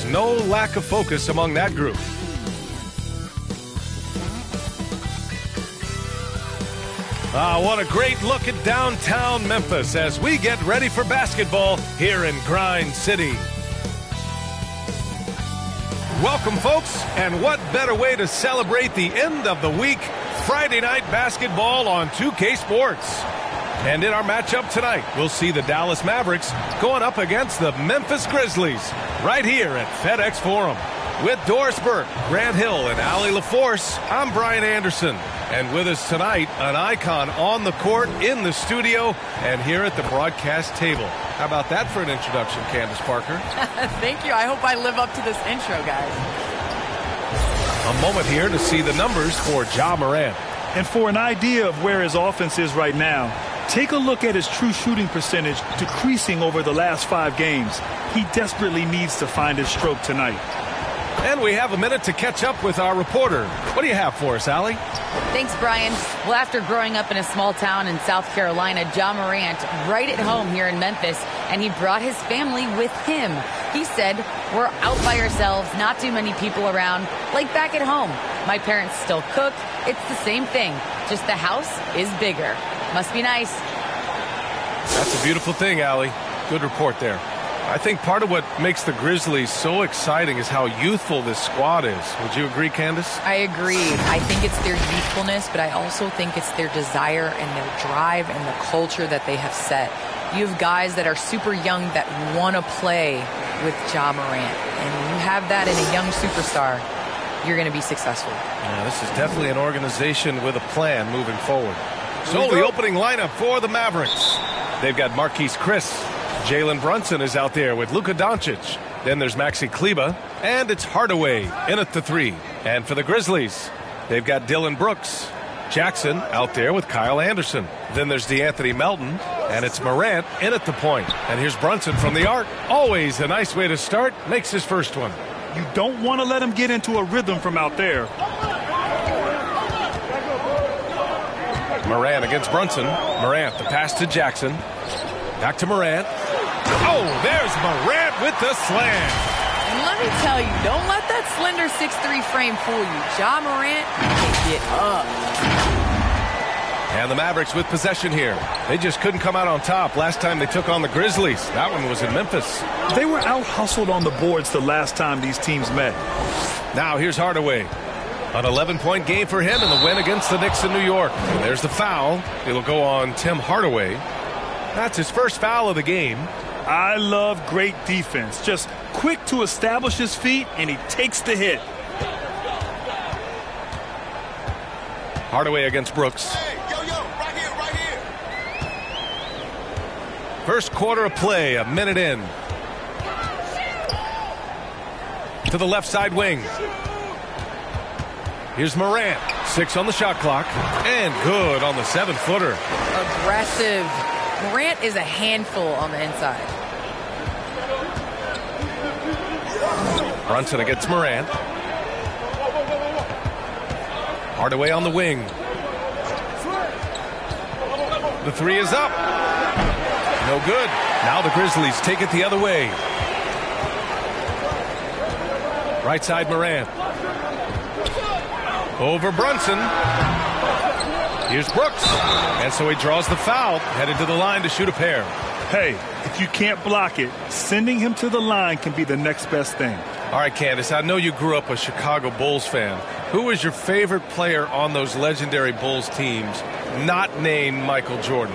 There's no lack of focus among that group. What a great look at downtown Memphis as we get ready for basketball here in Grind City. Welcome, folks, and what better way to celebrate the end of the week, Friday night basketball on 2K Sports. And in our matchup tonight, we'll see the Dallas Mavericks going up against the Memphis Grizzlies right here at FedEx Forum. With Doris Burke, Grant Hill, and Allie LaForce, I'm Brian Anderson. And with us tonight, an icon on the court, in the studio, and here at the broadcast table. How about that for an introduction, Candace Parker? Thank you. I hope I live up to this intro, guys. A moment here to see the numbers for Ja Morant. And for an idea of where his offense is right now, take a look at his true shooting percentage decreasing over the last 5 games. He desperately needs to find his stroke tonight. And we have a minute to catch up with our reporter. What do you have for us, Allie? Thanks, Brian. Well, after growing up in a small town in South Carolina, Ja Morant right at home here in Memphis, and he brought his family with him. He said, "We're out by ourselves, not too many people around, like back at home. My parents still cook. It's the same thing, just the house is bigger. Must be nice." That's a beautiful thing, Allie. Good report there. I think part of what makes the Grizzlies so exciting is how youthful this squad is. Would you agree, Candace? I agree. I think it's their youthfulness, but I also think it's their desire and their drive and the culture that they have set. You have guys that are super young that want to play with Ja Morant. And when you have that in a young superstar, you're going to be successful. Yeah, this is definitely an organization with a plan moving forward. So the opening lineup for the Mavericks. They've got Marquise Chris. Jalen Brunson is out there with Luka Doncic. Then there's Maxi Kleber, and it's Hardaway in at the 3. And for the Grizzlies, they've got Dylan Brooks. Jackson out there with Kyle Anderson. Then there's DeAnthony Melton, and it's Morant in at the point. And here's Brunson from the arc. Always a nice way to start. Makes his first one. You don't want to let him get into a rhythm from out there. Morant against Brunson. Morant, the pass to Jackson. Back to Morant. Oh, there's Morant with the slam. And let me tell you, don't let that slender 6'3" frame fool you. Ja Morant can get up. And the Mavericks with possession here. They just couldn't come out on top last time they took on the Grizzlies. That one was in Memphis. They were out-hustled on the boards the last time these teams met. Now here's Hardaway. An 11-point game for him in the win against the Knicks in New York. And there's the foul. It'll go on Tim Hardaway. That's his first foul of the game. I love great defense. Just quick to establish his feet, and he takes the hit. Hardaway against Brooks. Hey, right here. First quarter of play, a minute in. To the left side wing. Here's Morant. 6 on the shot clock. And good on the 7-footer. Aggressive. Morant is a handful on the inside. Brunson against Morant. Hardaway on the wing. The 3 is up. No good. Now the Grizzlies take it the other way. Right side Morant. Over Brunson. Here's Brooks. And so he draws the foul, headed to the line to shoot a pair. Hey, if you can't block it, sending him to the line can be the next best thing. All right, Candace, I know you grew up a Chicago Bulls fan. Who was your favorite player on those legendary Bulls teams, not named Michael Jordan?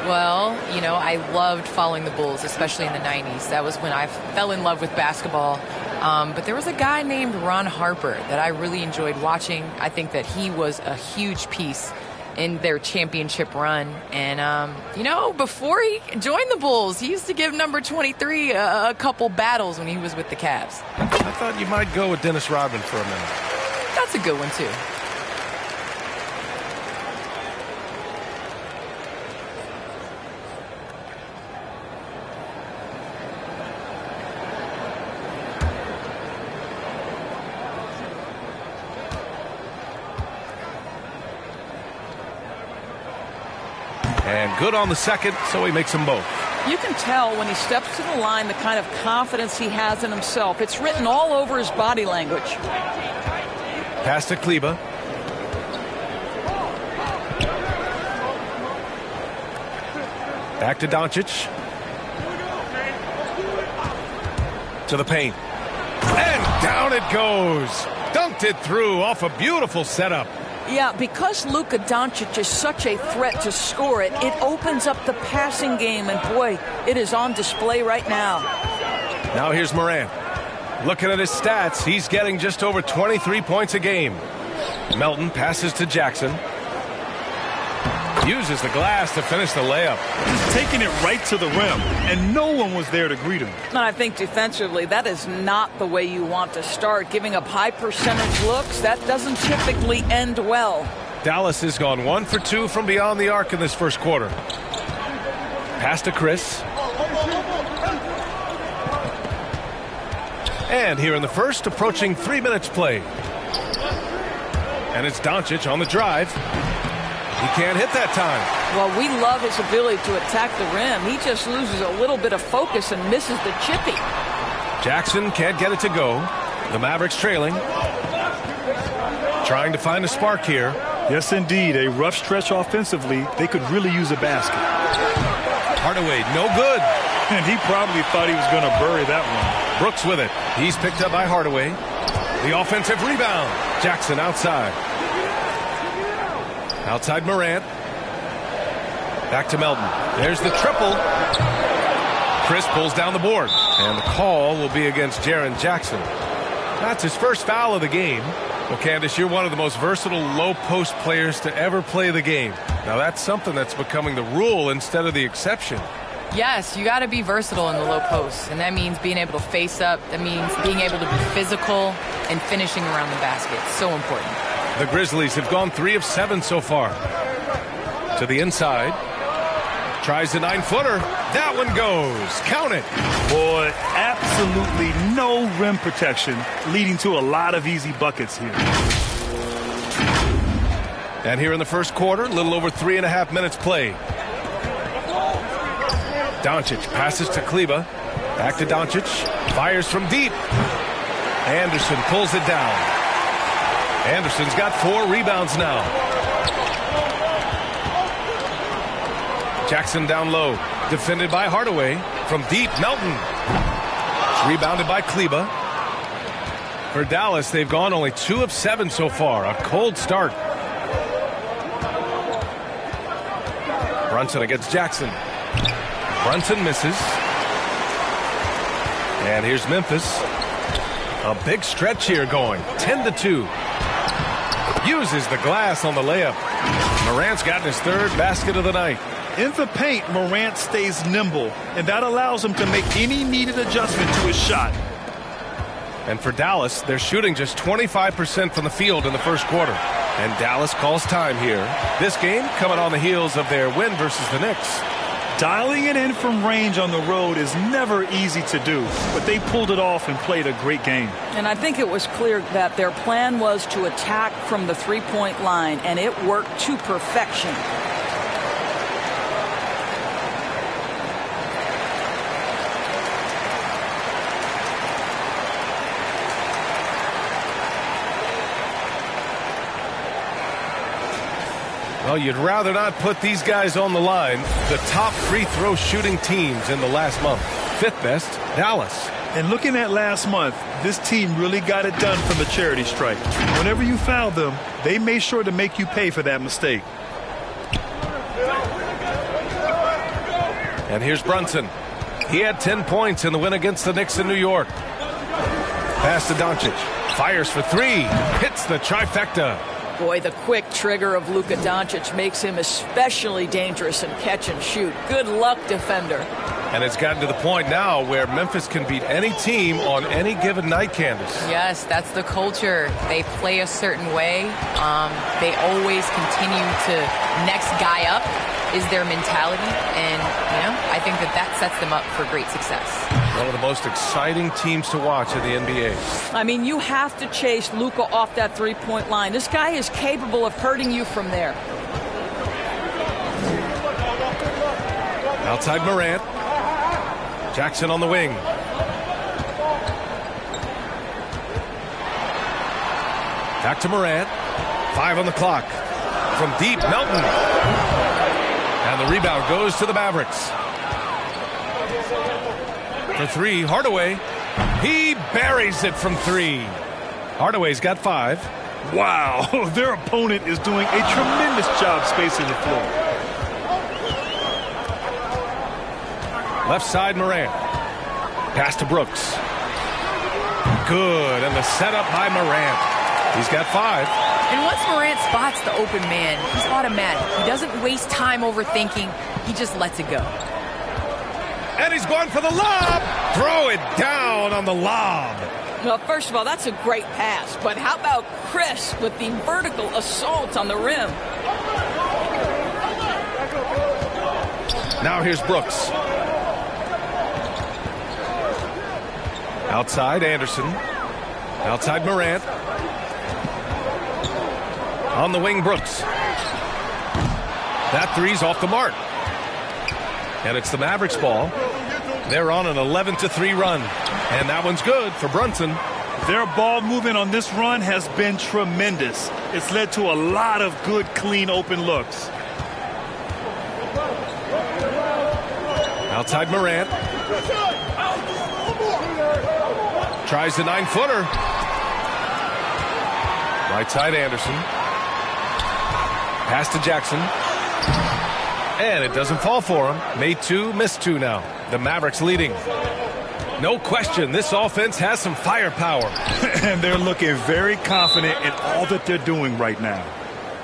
Well, you know, I loved following the Bulls, especially in the 90s. That was when I fell in love with basketball. But there was a guy named Ron Harper that I really enjoyed watching. I think that he was a huge piece in their championship run. And, you know, before he joined the Bulls, he used to give number 23 a couple battles when he was with the Cavs. I thought you might go with Dennis Rodman for a minute. That's a good one, too. And good on the second, so he makes them both. You can tell when he steps to the line the kind of confidence he has in himself. It's written all over his body language. Pass to Kleber. Back to Doncic. To the paint. And down it goes. Dunked it through off a beautiful setup. Yeah, because Luka Doncic is such a threat to score it, it opens up the passing game, and boy, it is on display right now. Now here's Morant. Looking at his stats, he's getting just over 23 points a game. Melton passes to Jackson. Uses the glass to finish the layup. Just taking it right to the rim, and no one was there to greet him. And I think defensively, that is not the way you want to start. Giving up high percentage looks, that doesn't typically end well. Dallas has gone 1 for 2 from beyond the arc in this first quarter. Pass to Chris. And here in the first, approaching 3 minutes play. And it's Doncic on the drive. He can't hit that time. Well, we love his ability to attack the rim. He just loses a little bit of focus and misses the chippy. Jackson can't get it to go. The Mavericks trailing. Trying to find a spark here. Yes, indeed. A rough stretch offensively. They could really use a basket. Hardaway, no good. And he probably thought he was going to bury that one. Brooks with it. He's picked up by Hardaway. The offensive rebound. Jackson outside. Outside Morant. Back to Melton. There's the triple. Chris pulls down the board. And the call will be against Jaren Jackson. That's his first foul of the game. Well, Candace, you're one of the most versatile low-post players to ever play the game. Now, that's something that's becoming the rule instead of the exception. Yes, you got to be versatile in the low post, and that means being able to face up. That means being able to be physical and finishing around the basket. So important. The Grizzlies have gone 3 of 7 so far. To the inside. Tries the 9-footer. That one goes. Count it. Boy, absolutely no rim protection, leading to a lot of easy buckets here. And here in the first quarter, a little over 3.5 minutes play. Doncic passes to Kleber. Back to Doncic. Fires from deep. Anderson pulls it down. Anderson's got 4 rebounds now. Jackson down low. Defended by Hardaway. From deep, Melton. Rebounded by Kleber. For Dallas, they've gone only 2 of 7 so far. A cold start. Brunson against Jackson. Brunson misses. And here's Memphis. A big stretch here going. 10-2. Uses the glass on the layup. Morant's gotten his 3rd basket of the night. In the paint, Morant stays nimble, and that allows him to make any needed adjustment to his shot. And for Dallas, they're shooting just 25% from the field in the first quarter. And Dallas calls time here. This game coming on the heels of their win versus the Knicks. Dialing it in from range on the road is never easy to do, but they pulled it off and played a great game. And I think it was clear that their plan was to attack from the three-point line, and it worked to perfection. Well, you'd rather not put these guys on the line. The top free throw shooting teams in the last month. 5th best, Dallas. And looking at last month, this team really got it done from the charity stripe. Whenever you fouled them, they made sure to make you pay for that mistake. And here's Brunson. He had 10 points in the win against the Knicks in New York. Pass to Doncic. Fires for 3. Hits the trifecta. Boy, the quick trigger of Luka Doncic makes him especially dangerous in catch and shoot. Good luck, defender. And it's gotten to the point now where Memphis can beat any team on any given night, Candace. Yes, that's the culture. They play a certain way. They always continue to next guy up is their mentality. And, I think that sets them up for great success. One of the most exciting teams to watch in the NBA. I mean, you have to chase Luka off that three-point line. This guy is capable of hurting you from there. Outside Morant. Jackson on the wing. Back to Morant. 5 on the clock. From deep, Melton. And the rebound goes to the Mavericks. For 3, Hardaway. He buries it from 3. Hardaway's got 5. Wow, their opponent is doing a tremendous job spacing the floor. Left side, Morant. Pass to Brooks. Good, and the setup by Morant. He's got 5. And once Morant spots the open man, he's automatic. He doesn't waste time overthinking. He just lets it go. And he's going for the lob. Throw it down on the lob. Well, first of all, that's a great pass. But how about Chris with the vertical assault on the rim? Now here's Brooks. Outside, Anderson. Outside, Morant. On the wing, Brooks. That 3's off the mark. And it's the Mavericks ball. They're on an 11-3 run. And that one's good for Brunson. Their ball movement on this run has been tremendous. It's led to a lot of good, clean, open looks. Outside Morant. Tries the 9-footer. Right side Anderson. Pass to Jackson. And it doesn't fall for him. Made 2, missed 2 now. The Mavericks leading. No question, this offense has some firepower. And they're looking very confident in all that they're doing right now.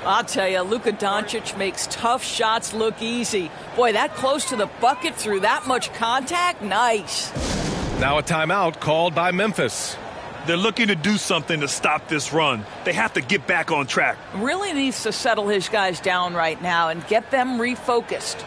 I'll tell you, Luka Doncic makes tough shots look easy. Boy, that close to the bucket through that much contact, nice. Now a timeout called by Memphis. They're looking to do something to stop this run. They have to get back on track. Really needs to settle his guys down right now and get them refocused.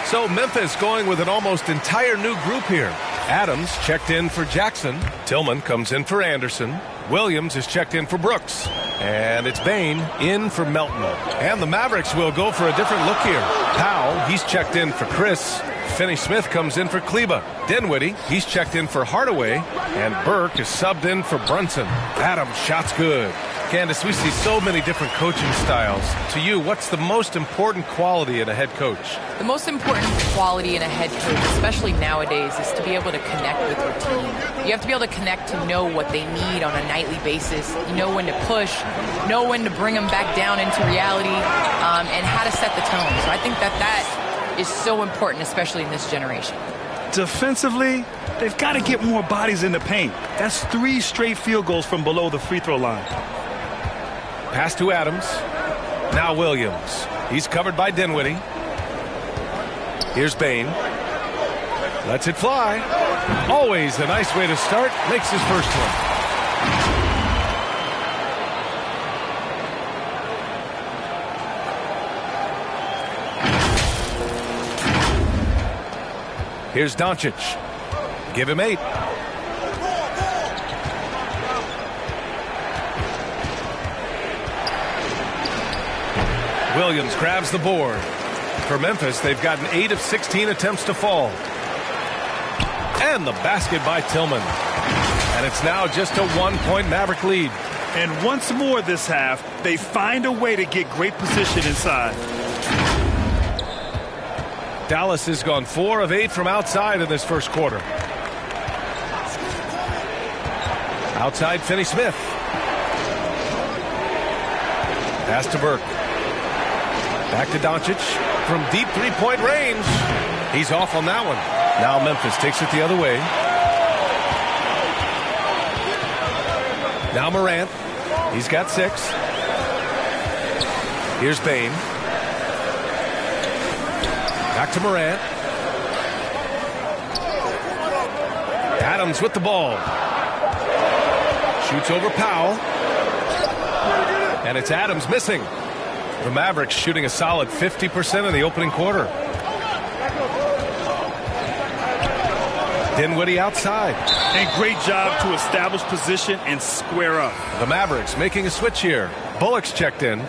So Memphis going with an almost entire new group here. Adams checked in for Jackson. Tillman comes in for Anderson. Williams is checked in for Brooks. And it's Bane in for Melton. And the Mavericks will go for a different look here. Powell, he's checked in for Chris. Finney-Smith comes in for Kleba. Dinwiddie, he's checked in for Hardaway. And Burke is subbed in for Brunson. Adams, shot's good. Candace, we see so many different coaching styles. To you, what's the most important quality in a head coach? The most important quality in a head coach, especially nowadays, is to be able to connect with your team. You have to be able to connect to know what they need on a nightly basis. You know when to push, know when to bring them back down into reality, and how to set the tone. So I think that is so important, especially in this generation. Defensively, they've got to get more bodies in the paint. That's 3 straight field goals from below the free throw line. Pass to Adams. Now Williams. He's covered by Dinwiddie. Here's Bane. Lets it fly. Always a nice way to start. Makes his first one. Here's Doncic. Give him 8. Williams grabs the board. For Memphis, they've gotten 8 of 16 attempts to fall. And the basket by Tillman. And it's now just a 1-point Maverick lead. And once more this half, they find a way to get great position inside. Dallas has gone 4 of 8 from outside in this first quarter. Outside, Finney-Smith. Pass to Burke. Back to Doncic from deep three-point range. He's off on that one. Now Memphis takes it the other way. Now Morant. He's got 6. Here's Bane. Back to Morant. Adams with the ball. Shoots over Powell. And it's Adams missing. The Mavericks shooting a solid 50% in the opening quarter. Dinwiddie outside. And great job to establish position and square up. The Mavericks making a switch here. Bullock's checked in.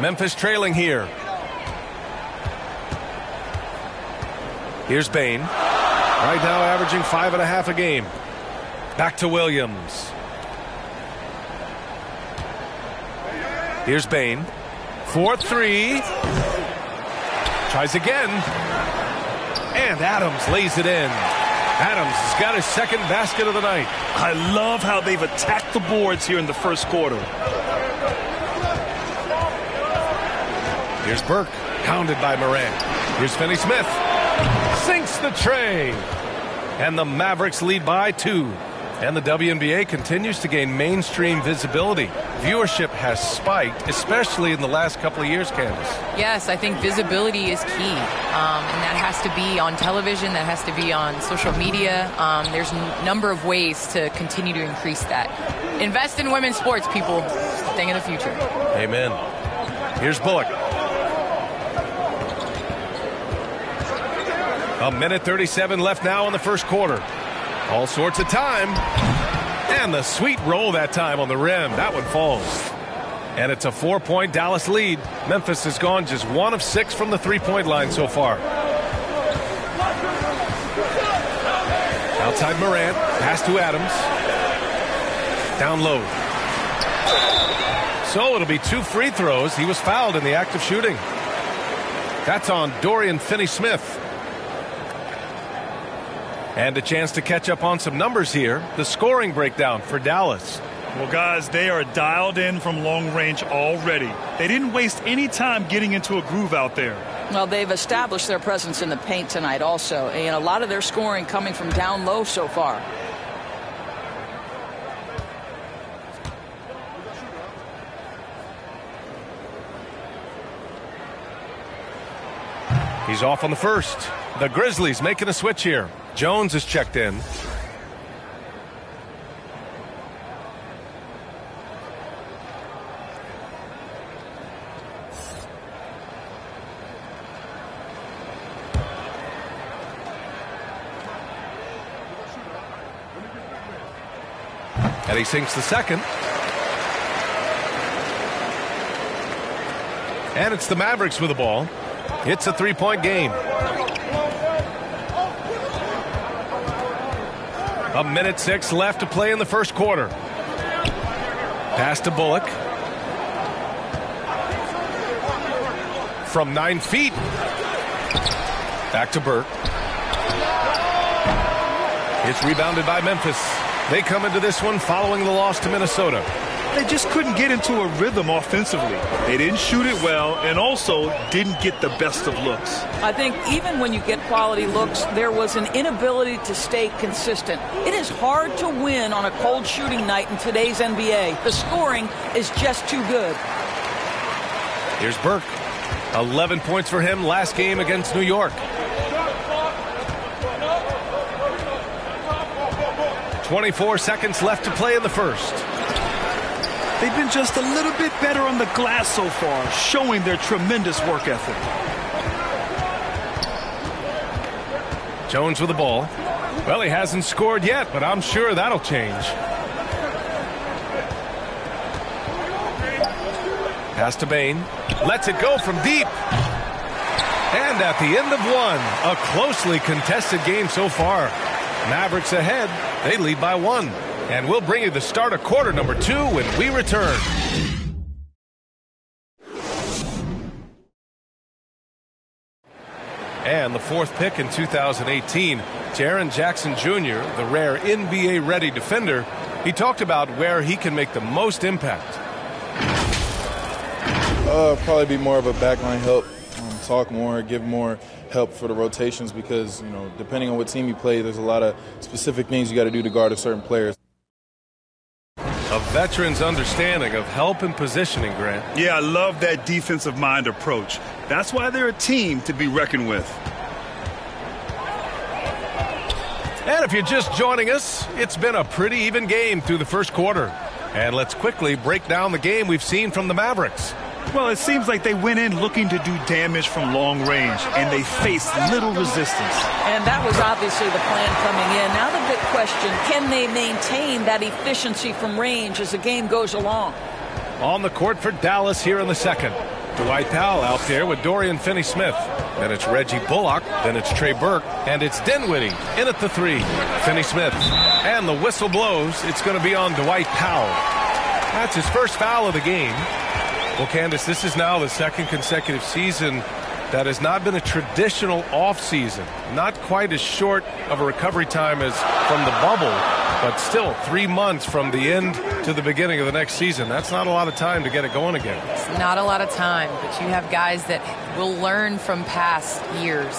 Memphis trailing here. Here's Bain. Right now averaging 5.5 a game. Back to Williams. Here's Bain. 4-3. Tries again. And Adams lays it in. Adams has got his second basket of the night. I love how they've attacked the boards here in the first quarter. Here's Burke, pounded by Morant. Here's Finney-Smith. Sinks the tray. And the Mavericks lead by 2. And the WNBA continues to gain mainstream visibility. Viewership has spiked, especially in the last couple of years, Candace. Yes, I think visibility is key. And that has to be on television. That has to be on social media. There's a number of ways to continue to increase that. Invest in women's sports, people. It's the thing of the future. Amen. Here's Bullock. A minute 37 left now in the first quarter. All sorts of time. And the sweet roll that time on the rim. That one falls. And it's a 4-point Dallas lead. Memphis has gone just 1 of 6 from the three-point line so far. Outside Morant. Pass to Adams. Down low. So it'll be 2 free throws. He was fouled in the act of shooting. That's on Dorian Finney-Smith. And a chance to catch up on some numbers here. The scoring breakdown for Dallas. Well, guys, they are dialed in from long range already. They didn't waste any time getting into a groove out there. Well, they've established their presence in the paint tonight also. And a lot of their scoring coming from down low so far. He's off on the first. The Grizzlies making a switch here. Jones is checked in. And he sinks the second. And it's the Mavericks with the ball. It's a 3-point game. A minute 6 left to play in the first quarter. Pass to Bullock. From 9 feet. Back to Burke. It's rebounded by Memphis. They come into this one following the loss to Minnesota. They just couldn't get into a rhythm offensively. They didn't shoot it well and also didn't get the best of looks. I think even when you get quality looks, there was an inability to stay consistent. It is hard to win on a cold shooting night in today's NBA. The scoring is just too good. Here's Burke. 11 points for him last game against New York. 24 seconds left to play in the first. They've been just a little bit better on the glass so far, showing their tremendous work ethic. Jones with the ball. Well, he hasn't scored yet, but I'm sure that'll change. Pass to Bain. Lets it go from deep. And at the end of one, a closely contested game so far. Mavericks ahead. They lead by 1. And we'll bring you the start of quarter number 2 when we return. And the 4th pick in 2018, Jaren Jackson Jr., the rare NBA-ready defender, he talked about where he can make the most impact. Probably be more of a backline help, talk more, give more help for the rotations because, depending on what team you play, there's a lot of specific things you got to do to guard a certain player. A veteran's understanding of help and positioning, Grant. Yeah, I love that defensive mind approach. That's why they're a team to be reckoned with. And if you're just joining us, it's been a pretty even game through the first quarter. And let's quickly break down the game we've seen from the Mavericks. Well, it seems like they went in looking to do damage from long range, and they faced little resistance. And that was obviously the plan coming in. Now the big question, can they maintain that efficiency from range as the game goes along? On the court for Dallas here in the second. Dwight Powell out there with Dorian Finney-Smith. Then it's Reggie Bullock. Then it's Trey Burke. And it's Dinwiddie in at the 3. Finney-Smith. And the whistle blows. It's going to be on Dwight Powell. That's his first foul of the game. Well, Candace, this is now the second consecutive season that has not been a traditional offseason. Not quite as short of a recovery time as from the bubble, but still 3 months from the end to the beginning of the next season. That's not a lot of time to get it going again. It's not a lot of time, but you have guys that will learn from past years.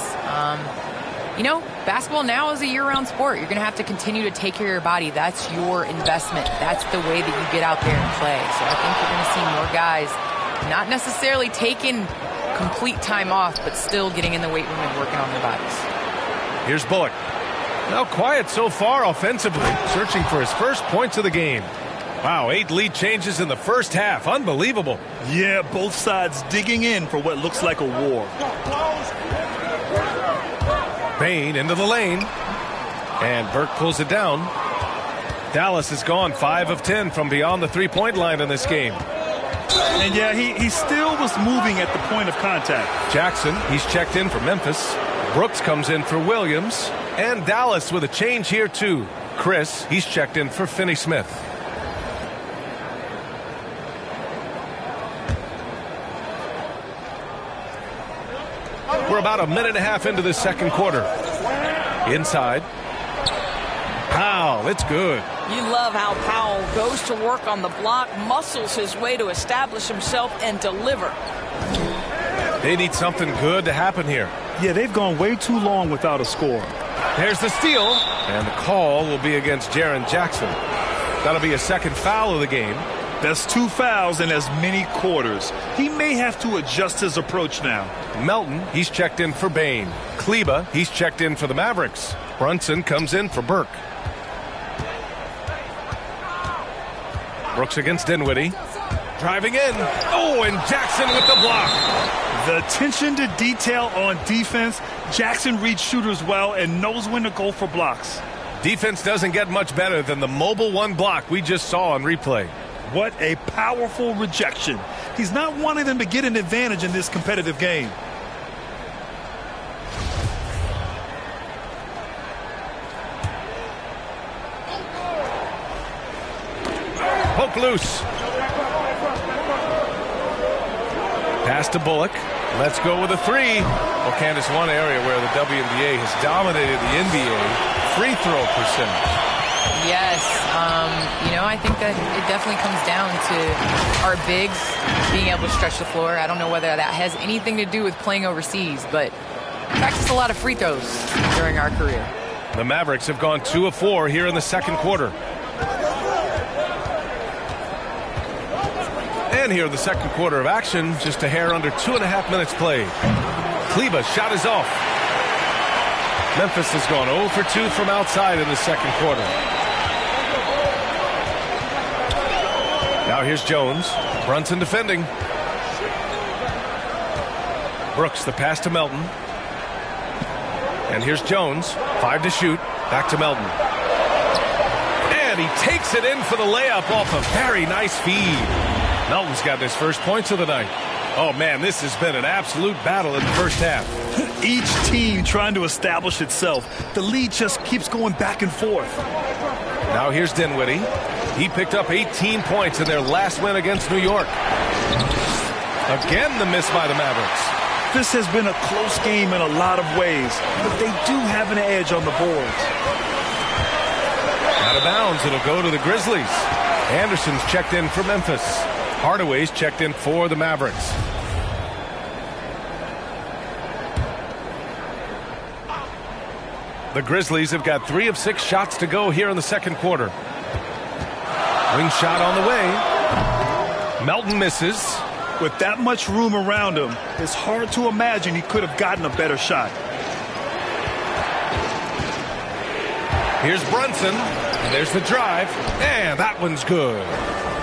You know, basketball now is a year-round sport. You're going to have to continue to take care of your body. That's your investment. That's the way that you get out there and play. So I think you're going to see more guys not necessarily taking complete time off, but still getting in the weight room and working on their bodies. Here's Bullock. Now quiet so far offensively, searching for his first points of the game. Wow, 8 lead changes in the first half. Unbelievable. Yeah, both sides digging in for what looks like a war. Bain into the lane. And Burke pulls it down. Dallas has gone 5 of 10 from beyond the three-point line in this game. And yeah, he still was moving at the point of contact. Jackson, he's checked in for Memphis. Brooks comes in for Williams. And Dallas with a change here too. Chris, he's checked in for Finney-Smith. We're about a minute and a half into the second quarter. Inside. Powell, it's good. You love how Powell goes to work on the block, muscles his way to establish himself and deliver. They need something good to happen here. Yeah, they've gone way too long without a score. There's the steal, and the call will be against Jaren Jackson. That'll be a second foul of the game. That's 2 fouls in as many quarters. He may have to adjust his approach now. Melton, he's checked in for Bain. Kleba, he's checked in for the Mavericks. Brunson comes in for Burke. Brooks against Dinwiddie. Driving in. Oh, and Jackson with the block. The attention to detail on defense. Jackson reads shooters well and knows when to go for blocks. Defense doesn't get much better than the mobile 1 block we just saw on replay. What a powerful rejection. He's not wanting them to get an advantage in this competitive game. Poke loose. Pass to Bullock. Let's go with a 3. Well, Candace, one area where the WNBA has dominated the NBA, free throw percentage. Yes, you know, I think that it definitely comes down to our bigs being able to stretch the floor. I don't know whether that has anything to do with playing overseas, but we practiced a lot of free throws during our career. The Mavericks have gone 2 of 4 here in the second quarter. And here in the second quarter of action, just a hair under 2.5 minutes played. Kleba's shot is off. Memphis has gone 0 for 2 from outside in the second quarter. Now here's Jones. Brunson defending. Brooks, the pass to Melton. And here's Jones. 5 to shoot. Back to Melton. And he takes it in for the layup off a very nice feed. Melton's got his first points of the night. Oh, man, this has been an absolute battle in the first half. Each team trying to establish itself. The lead just keeps going back and forth. Now here's Dinwiddie. He picked up 18 points in their last win against New York. Again, the miss by the Mavericks. This has been a close game in a lot of ways, but they do have an edge on the boards. Out of bounds, it'll go to the Grizzlies. Anderson's checked in for Memphis. Hardaway's checked in for the Mavericks. The Grizzlies have got 3 of 6 shots to go here in the second quarter. Wing shot on the way. Melton misses. With that much room around him, it's hard to imagine he could have gotten a better shot. Here's Brunson. There's the drive. And that one's good.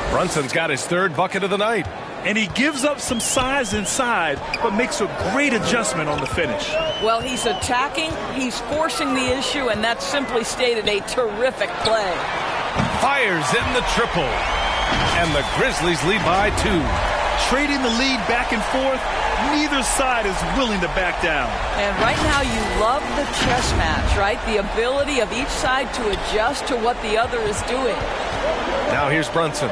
Brunson's got his 3rd bucket of the night. And he gives up some size inside, but makes a great adjustment on the finish. Well, he's attacking, he's forcing the issue, and that's simply stated a terrific play. Fires in the triple. And the Grizzlies lead by 2. Trading the lead back and forth, neither side is willing to back down. And right now you love the chess match, right? The ability of each side to adjust to what the other is doing. Now here's Brunson.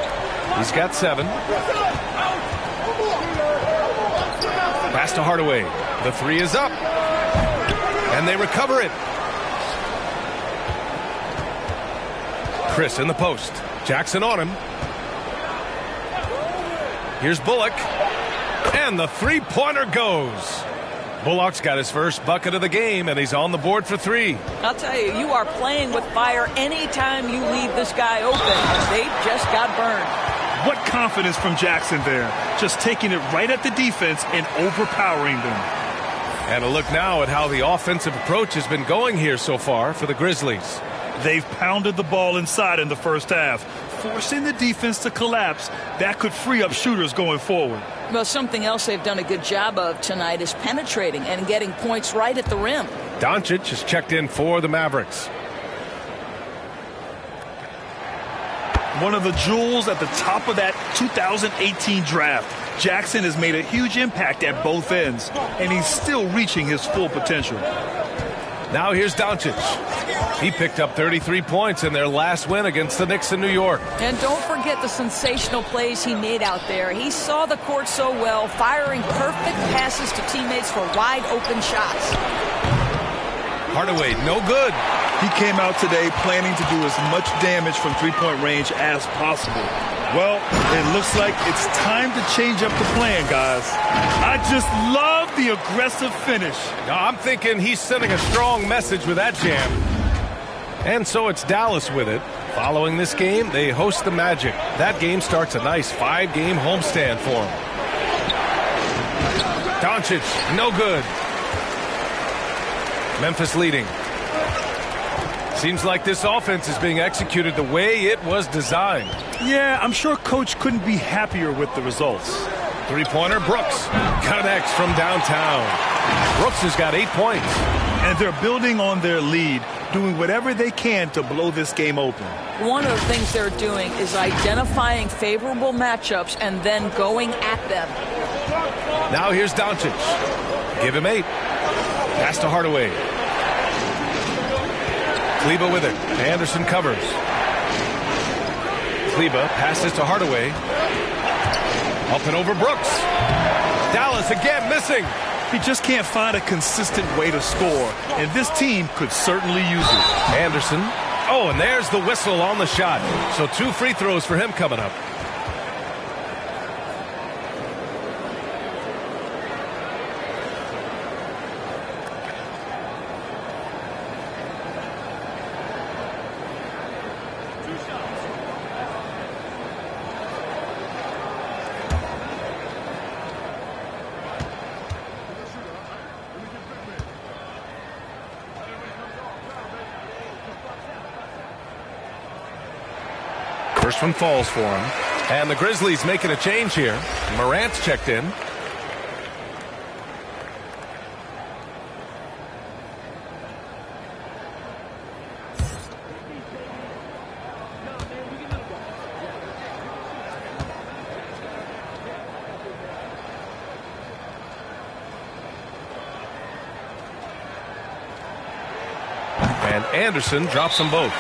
He's got 7. Pass to Hardaway. The 3 is up. And they recover it. Chris in the post. Jackson on him. Here's Bullock. And the three-pointer goes. Bullock's got his first bucket of the game, and he's on the board for 3. I'll tell you, you are playing with fire anytime you leave this guy open. They just got burned. What confidence from Jackson there. Just taking it right at the defense and overpowering them. And a look now at how the offensive approach has been going here so far for the Grizzlies. They've pounded the ball inside in the first half, forcing the defense to collapse. That could free up shooters going forward. Well, something else they've done a good job of tonight is penetrating and getting points right at the rim. Doncic has checked in for the Mavericks. One of the jewels at the top of that 2018 draft. Jackson has made a huge impact at both ends, and he's still reaching his full potential. Now here's Doncic. He picked up 33 points in their last win against the Knicks in New York. And don't forget the sensational plays he made out there. He saw the court so well, firing perfect passes to teammates for wide open shots. Hardaway, no good. He came out today planning to do as much damage from three-point range as possible. Well, it looks like it's time to change up the plan, guys. I just love the aggressive finish. I'm thinking he's sending a strong message with that jam. And so it's Dallas with it. Following this game, they host the Magic. That game starts a nice 5-game homestand for them. Doncic, no good. Memphis leading. Seems like this offense is being executed the way it was designed. Yeah, I'm sure Coach couldn't be happier with the results. Three-pointer, Brooks connects from downtown. Brooks has got 8 points. And they're building on their lead, doing whatever they can to blow this game open. One of the things they're doing is identifying favorable matchups and then going at them. Now here's Doncic. Give him 8. Pass to Hardaway. Kleber with it. Anderson covers. Kleber passes to Hardaway. Up and over Brooks. Dallas again missing. He just can't find a consistent way to score, and this team could certainly use it. Anderson. Oh, and there's the whistle on the shot. So 2 free throws for him coming up. First one falls for him. And the Grizzlies making a change here. Morant's checked in. And Anderson drops them both.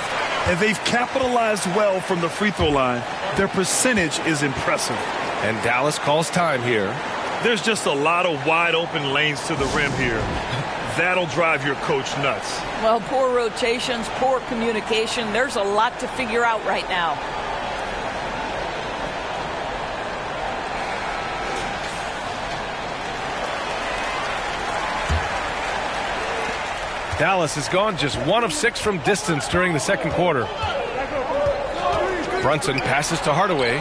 And they've capitalized well from the free throw line. Their percentage is impressive. And Dallas calls time here. There's just a lot of wide open lanes to the rim here. That'll drive your coach nuts. Well, poor rotations, poor communication. There's a lot to figure out right now. Dallas has gone just 1 of 6 from distance during the second quarter. Brunson passes to Hardaway.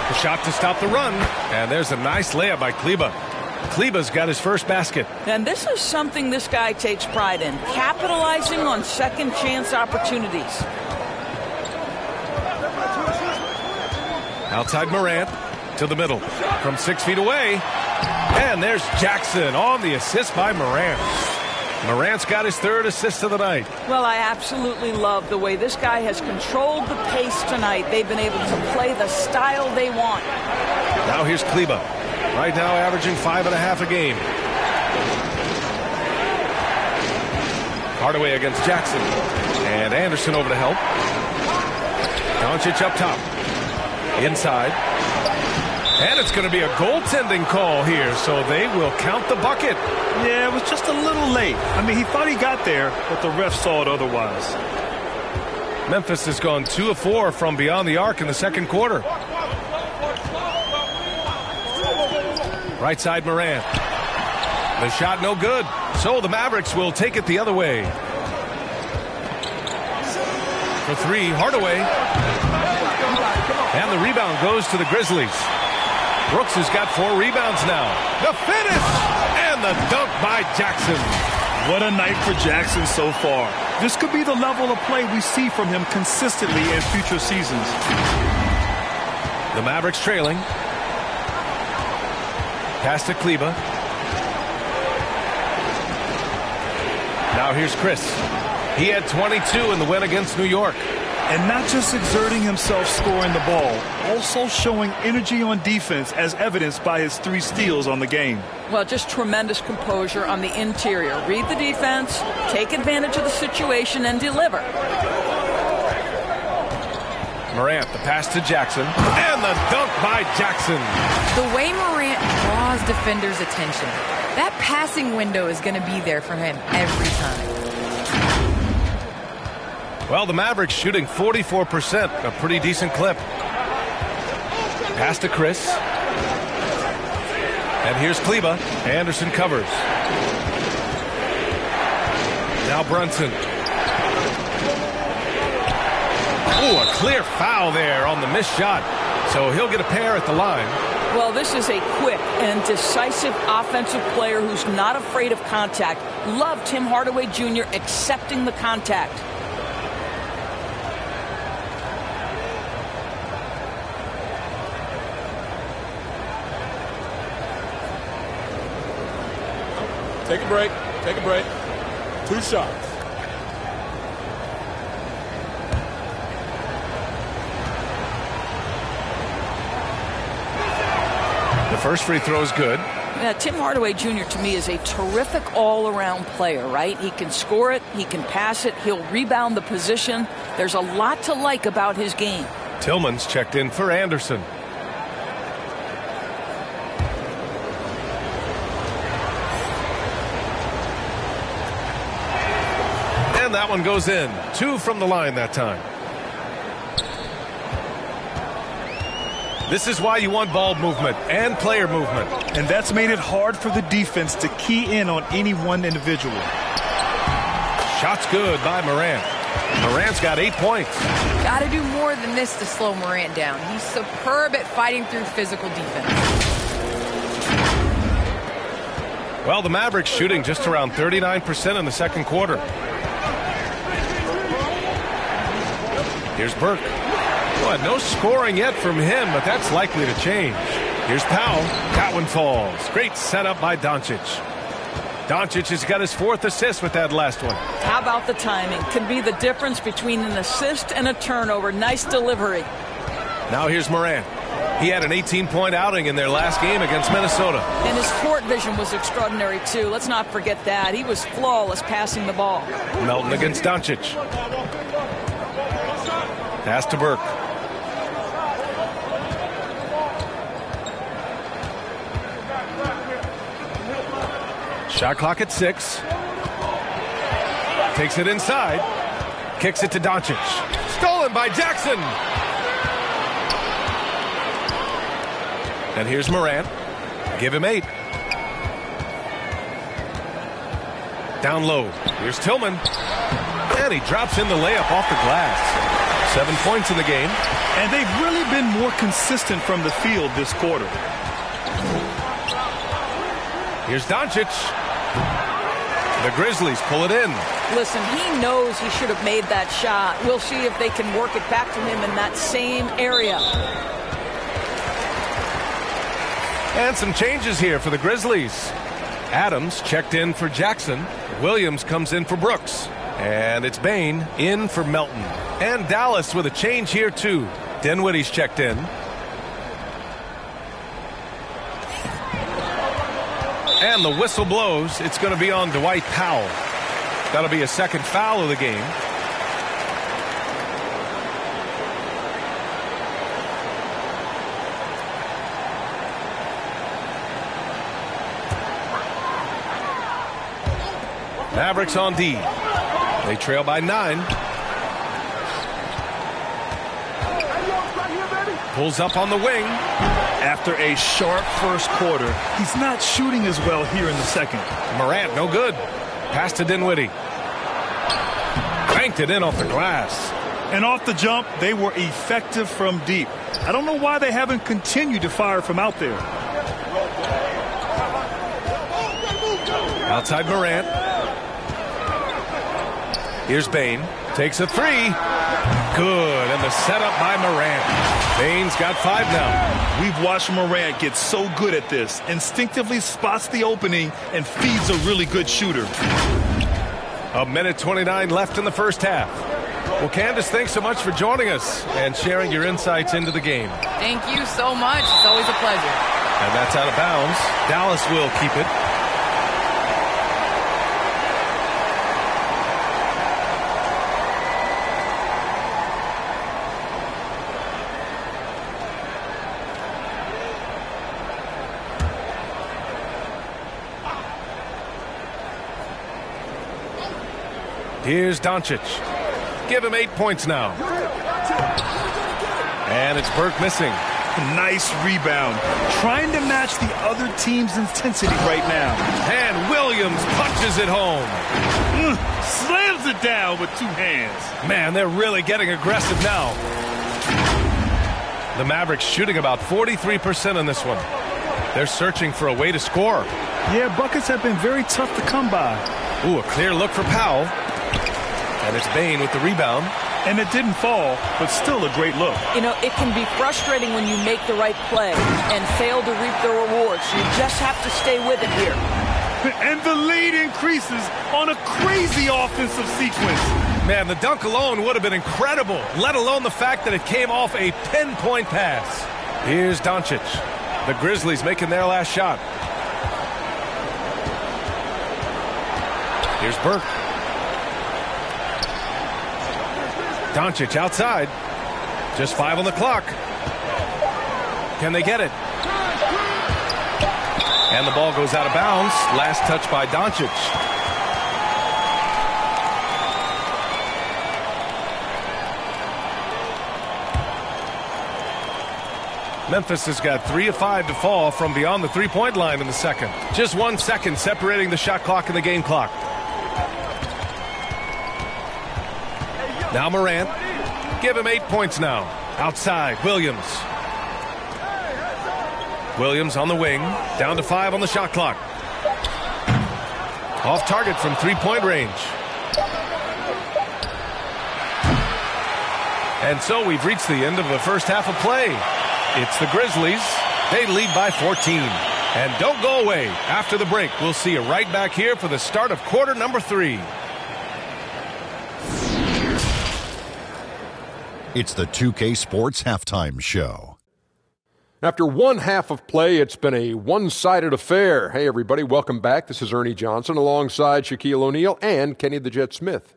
The shot to stop the run. And there's a nice layup by Kleber. Kleber's got his first basket. And this is something this guy takes pride in, capitalizing on second chance opportunities. Outside Morant to the middle from 6 feet away. And there's Jackson on the assist by Morant. Morant's got his third assist of the night. Well, I absolutely love the way this guy has controlled the pace tonight. They've been able to play the style they want. Now here's Kleba. Right now averaging 5.5 a game. Hardaway against Jackson. And Anderson over to help. Doncic up top. Inside. And it's going to be a goaltending call here, so they will count the bucket. Yeah, it was just a little late. I mean, he thought he got there, but the ref saw it otherwise. Memphis has gone 2 of 4 from beyond the arc in the second quarter. Right side Morant. The shot no good. So the Mavericks will take it the other way. For 3, Hardaway. And the rebound goes to the Grizzlies. Brooks has got 4 rebounds now. The finish! And the dunk by Jackson. What a night for Jackson so far. This could be the level of play we see from him consistently in future seasons. The Mavericks trailing. Pass to Kleba. Now here's Chris. He had 22 in the win against New York. And not just exerting himself scoring the ball, also showing energy on defense as evidenced by his 3 steals on the game. Well, just tremendous composure on the interior. Read the defense, take advantage of the situation, and deliver. Morant, the pass to Jackson. And the dunk by Jackson. The way Morant draws defenders' attention, that passing window is going to be there for him every time. Well, the Mavericks shooting 44%, a pretty decent clip. Pass to Chris. And here's Kleba. Anderson covers. Now Brunson. Ooh, a clear foul there on the missed shot. So he'll get a pair at the line. Well, this is a quick and decisive offensive player who's not afraid of contact. Love Tim Hardaway Jr. accepting the contact. Take a break. Take a break. 2 shots. The first free throw is good. Yeah, Tim Hardaway Jr. to me is a terrific all-around player, right? He can score it. He can pass it. He'll rebound the position. There's a lot to like about his game. Tillman's checked in for Anderson. And that one goes in. 2 from the line that time. This is why you want ball movement and player movement. And that's made it hard for the defense to key in on any one individual. Shot's good by Morant. Morant's got 8 points. Got to do more than this to slow Morant down. He's superb at fighting through physical defense. Well, the Mavericks shooting just around 39% in the second quarter. Here's Burke. Well, no scoring yet from him, but that's likely to change. Here's Powell. That one falls. Great setup by Doncic. Doncic has got his 4th assist with that last one. How about the timing? Can be the difference between an assist and a turnover. Nice delivery. Now here's Morant. He had an 18-point outing in their last game against Minnesota. And his court vision was extraordinary, too. Let's not forget that. He was flawless passing the ball. Melton against Doncic. Pass to Burke. Shot clock at 6. Takes it inside. Kicks it to Doncic. Stolen by Jackson. And here's Morant. Give him 8. Down low. Here's Tillman. And he drops in the layup off the glass. 7 points in the game. And they've really been more consistent from the field this quarter. Here's Doncic. The Grizzlies pull it in. Listen, he knows he should have made that shot. We'll see if they can work it back to him in that same area. And some changes here for the Grizzlies. Adams checked in for Jackson. Williams comes in for Brooks. And it's Bain in for Melton. And Dallas with a change here too. Dinwiddie's checked in. And the whistle blows. It's going to be on Dwight Powell. That'll be a second foul of the game. Mavericks on D. They trail by 9. Pulls up on the wing. After a sharp first quarter, he's not shooting as well here in the second. Morant, no good. Pass to Dinwiddie. Banked it in off the glass. And off the jump, they were effective from deep. I don't know why they haven't continued to fire from out there. Outside Morant. Here's Bain. Takes a 3. Good. And the setup by Morant. Bain's got 5 now. We've watched Morant get so good at this. Instinctively spots the opening and feeds a really good shooter. A minute 29 left in the first half. Well, Candace, thanks so much for joining us and sharing your insights into the game. Thank you so much. It's always a pleasure. And that's out of bounds. Dallas will keep it. Here's Doncic. Give him 8 points now. And it's Burke missing. Nice rebound. Trying to match the other team's intensity right now. And Williams punches it home. Slams it down with 2 hands. Man, they're really getting aggressive now. The Mavericks shooting about 43% in this one. They're searching for a way to score. Yeah, buckets have been very tough to come by. Ooh, a clear look for Powell. And it's Bain with the rebound. And it didn't fall, but still a great look. You know, it can be frustrating when you make the right play and fail to reap the rewards. You just have to stay with it here. And the lead increases on a crazy offensive sequence. Man, the dunk alone would have been incredible, let alone the fact that it came off a pinpoint pass. Here's Doncic. The Grizzlies making their last shot. Here's Burke. Doncic outside. Just 5 on the clock. Can they get it? And the ball goes out of bounds. Last touch by Doncic. Memphis has got 3 of 5 to fall from beyond the three-point line in the second. Just 1 second separating the shot clock and the game clock. Now Morant. Give him 8 points now. Outside, Williams. Williams on the wing. Down to 5 on the shot clock. Off target from three-point range. And so we've reached the end of the first half of play. It's the Grizzlies. They lead by 14. And don't go away. After the break, we'll see you right back here for the start of quarter number 3. It's the 2K Sports Halftime Show. After one half of play, it's been a one-sided affair. Hey, everybody, welcome back. This is Ernie Johnson alongside Shaquille O'Neal and Kenny the Jet Smith.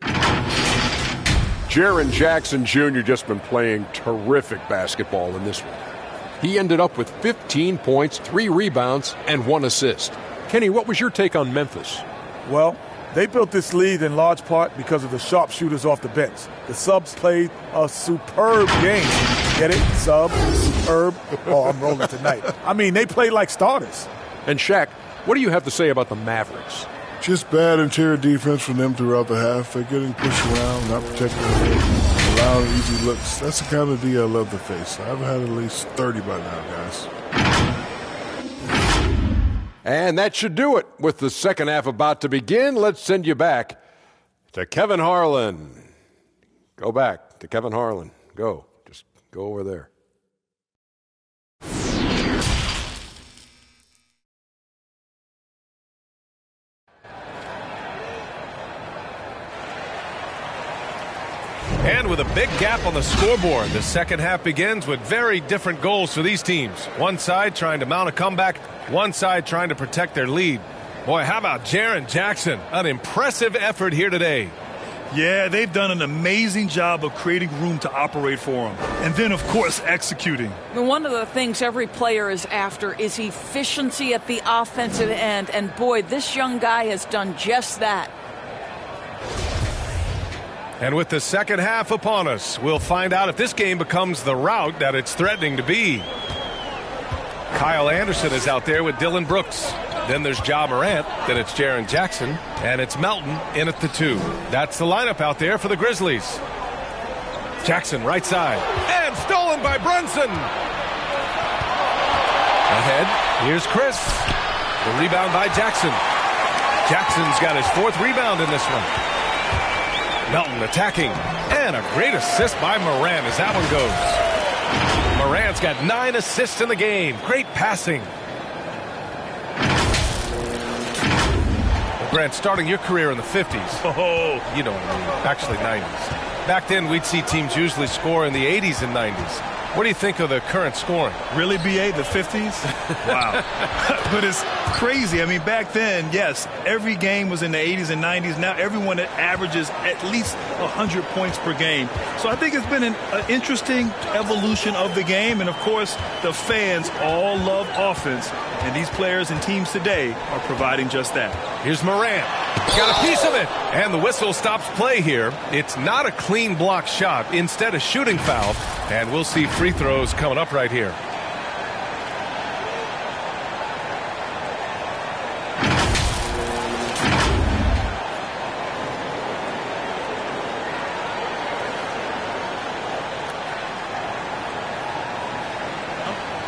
Jaren Jackson Jr. just been playing terrific basketball in this one. He ended up with 15 points, 3 rebounds, and 1 assist. Kenny, what was your take on Memphis? Well, they built this lead in large part because of the sharpshooters off the bench. The subs played a superb game. Get it? Sub, superb. Oh, I'm rolling tonight. I mean, they played like starters. And Shaq, what do you have to say about the Mavericks? Just bad interior defense from them throughout the half. They're getting pushed around, not protecting the rim, allowing easy looks. That's the kind of D I love to face. I've had at least 30 by now, guys. And that should do it. With the second half about to begin, let's send you back to Kevin Harlan. Go back to Kevin Harlan. Go. Just go over there. And with a big gap on the scoreboard, the second half begins with very different goals for these teams. One side trying to mount a comeback, one side trying to protect their lead. Boy, how about Jaren Jackson? An impressive effort here today. Yeah, they've done an amazing job of creating room to operate for him. And then, of course, executing. One of the things every player is after is efficiency at the offensive end. And, boy, this young guy has done just that. And with the second half upon us, we'll find out if this game becomes the rout that it's threatening to be. Kyle Anderson is out there with Dylan Brooks. Then there's Ja Morant, then it's Jaren Jackson, and it's Melton in at the 2. That's the lineup out there for the Grizzlies. Jackson right side, and stolen by Brunson. Ahead, here's Chris. The rebound by Jackson. Jackson's got his 4th rebound in this one. Melton attacking, and a great assist by Morant as that one goes. Morant's got 9 assists in the game. Great passing. Grant, starting your career in the 50s. Oh, you know what I mean. Actually, 90s. Back then, we'd see teams usually score in the 80s and 90s. What do you think of the current scoring? Really, BA, the 50s? Wow. But it's crazy. I mean, back then, yes, every game was in the 80s and 90s. Now everyone averages at least 100 points per game. So I think it's been an interesting evolution of the game. And, of course, the fans all love offense. And these players and teams today are providing just that. Here's Morant. Got a piece of it. And the whistle stops play here. It's not a clean block shot. Instead, a shooting foul. And we'll see free throws coming up right here.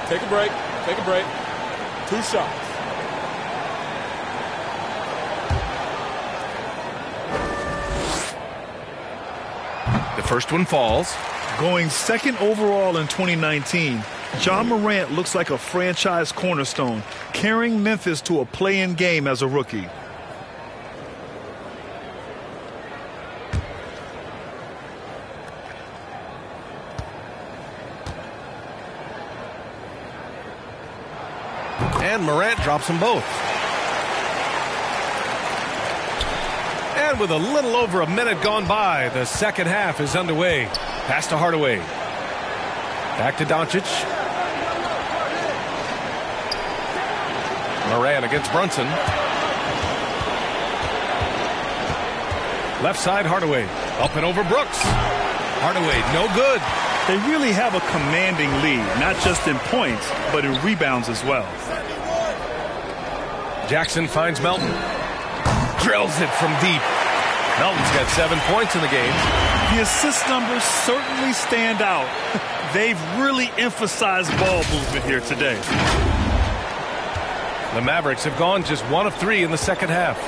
Take a break. Take a break. 2 shots. The first one falls. Going 2nd overall in 2019, Ja Morant looks like a franchise cornerstone, carrying Memphis to a play-in game as a rookie. And Morant drops them both. And with a little over a minute gone by, the second half is underway. Pass to Hardaway. Back to Doncic. Morant against Brunson. Left side, Hardaway. Up and over Brooks. Hardaway, no good. They really have a commanding lead, not just in points, but in rebounds as well. Jackson finds Melton. Drills it from deep. Melton's got 7 points in the game. The assist numbers certainly stand out. They've really emphasized ball movement here today. The Mavericks have gone just 1 of 3 in the second half.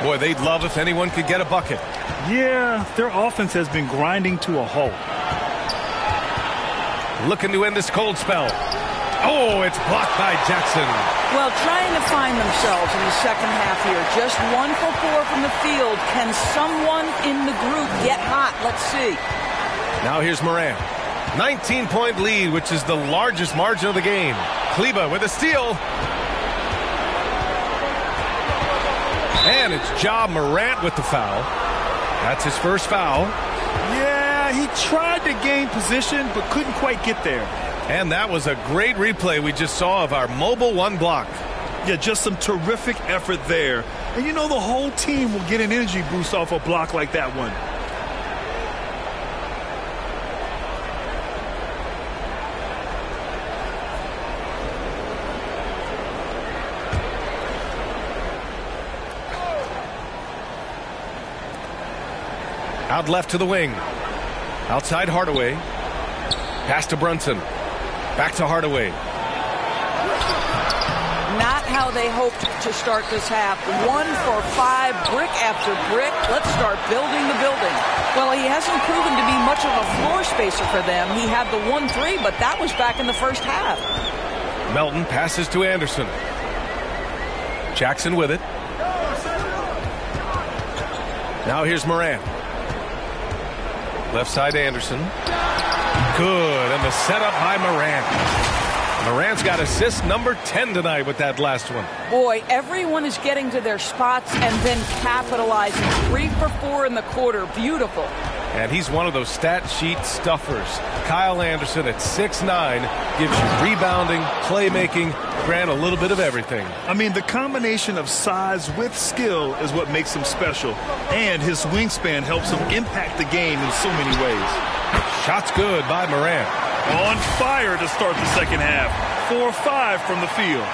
Boy, they'd love if anyone could get a bucket. Yeah, their offense has been grinding to a halt. Looking to end this cold spell. Oh, it's blocked by Jackson. Well, trying to find themselves in the second half here. Just 1 for 4 from the field. Can someone in the group get hot? Let's see. Now here's Morant. 19-point lead, which is the largest margin of the game. Kleba with a steal. And it's Ja Morant with the foul. That's his first foul. Yeah, he tried to gain position, but couldn't quite get there. And that was a great replay we just saw of our mobile 1 block. Yeah, just some terrific effort there. And you know the whole team will get an energy boost off a block like that one. Out left to the wing. Outside Hardaway. Pass to Brunson. Back to Hardaway. Not how they hoped to start this half. 1 for 5, brick after brick. Let's start building the building. Well, he hasn't proven to be much of a floor spacer for them. He had the 1-3, but that was back in the first half. Melton passes to Anderson. Jackson with it. Now here's Morant. Left side Anderson. Good, and the setup by Morant. Morant's got assist number 10 tonight with that last one. Boy, everyone is getting to their spots and then capitalizing. 3 for 4 in the quarter. Beautiful. And he's one of those stat sheet stuffers. Kyle Anderson at 6'9" gives you rebounding, playmaking, Grant, a little bit of everything. I mean, the combination of size with skill is what makes him special. And his wingspan helps him impact the game in so many ways. Shot's good by Morant. On fire to start the second half. 4 of 5 from the field.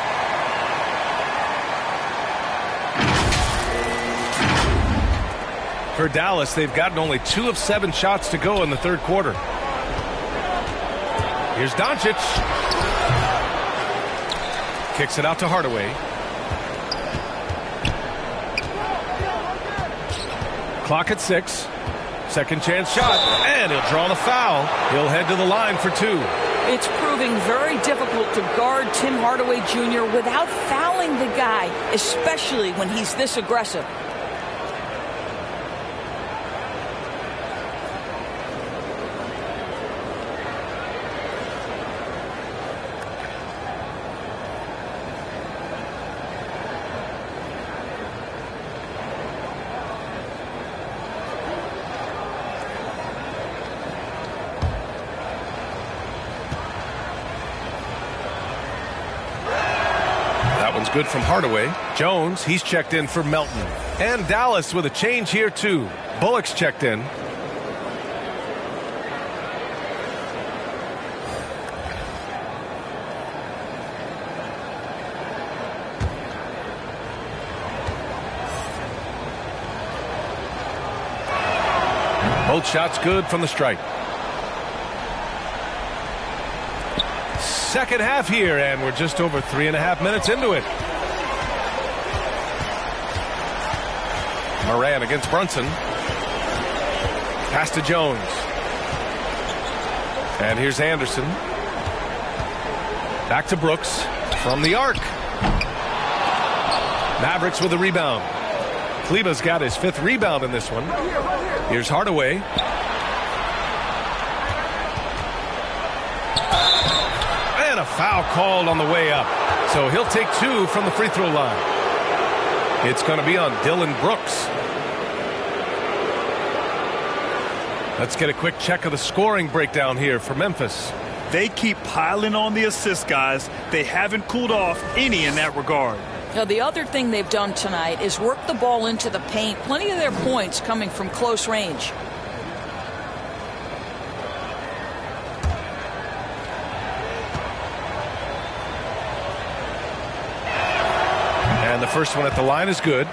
For Dallas, they've gotten only 2 of 7 shots to go in the third quarter. Here's Doncic. Kicks it out to Hardaway. Clock at 6. Second chance shot, and he'll draw the foul. He'll head to the line for 2. It's proving very difficult to guard Tim Hardaway Jr. without fouling the guy, especially when he's this aggressive. Good from Hardaway. Jones, he's checked in for Melton. And Dallas with a change here too. Bullock's checked in. Both shots good from the stripe. Second half here, and we're just over 3.5 minutes into it. Morant against Brunson. Pass to Jones. And here's Anderson. Back to Brooks from the arc. Mavericks with a rebound. Kleba's got his 5th rebound in this one. Here's Hardaway. And a foul called on the way up. So he'll take 2 from the free throw line. It's going to be on Dylan Brooks. Let's get a quick check of the scoring breakdown here for Memphis. They keep piling on the assists, guys. They haven't cooled off any in that regard. Now, the other thing they've done tonight is work the ball into the paint. Plenty of their points coming from close range. And the first one at the line is good.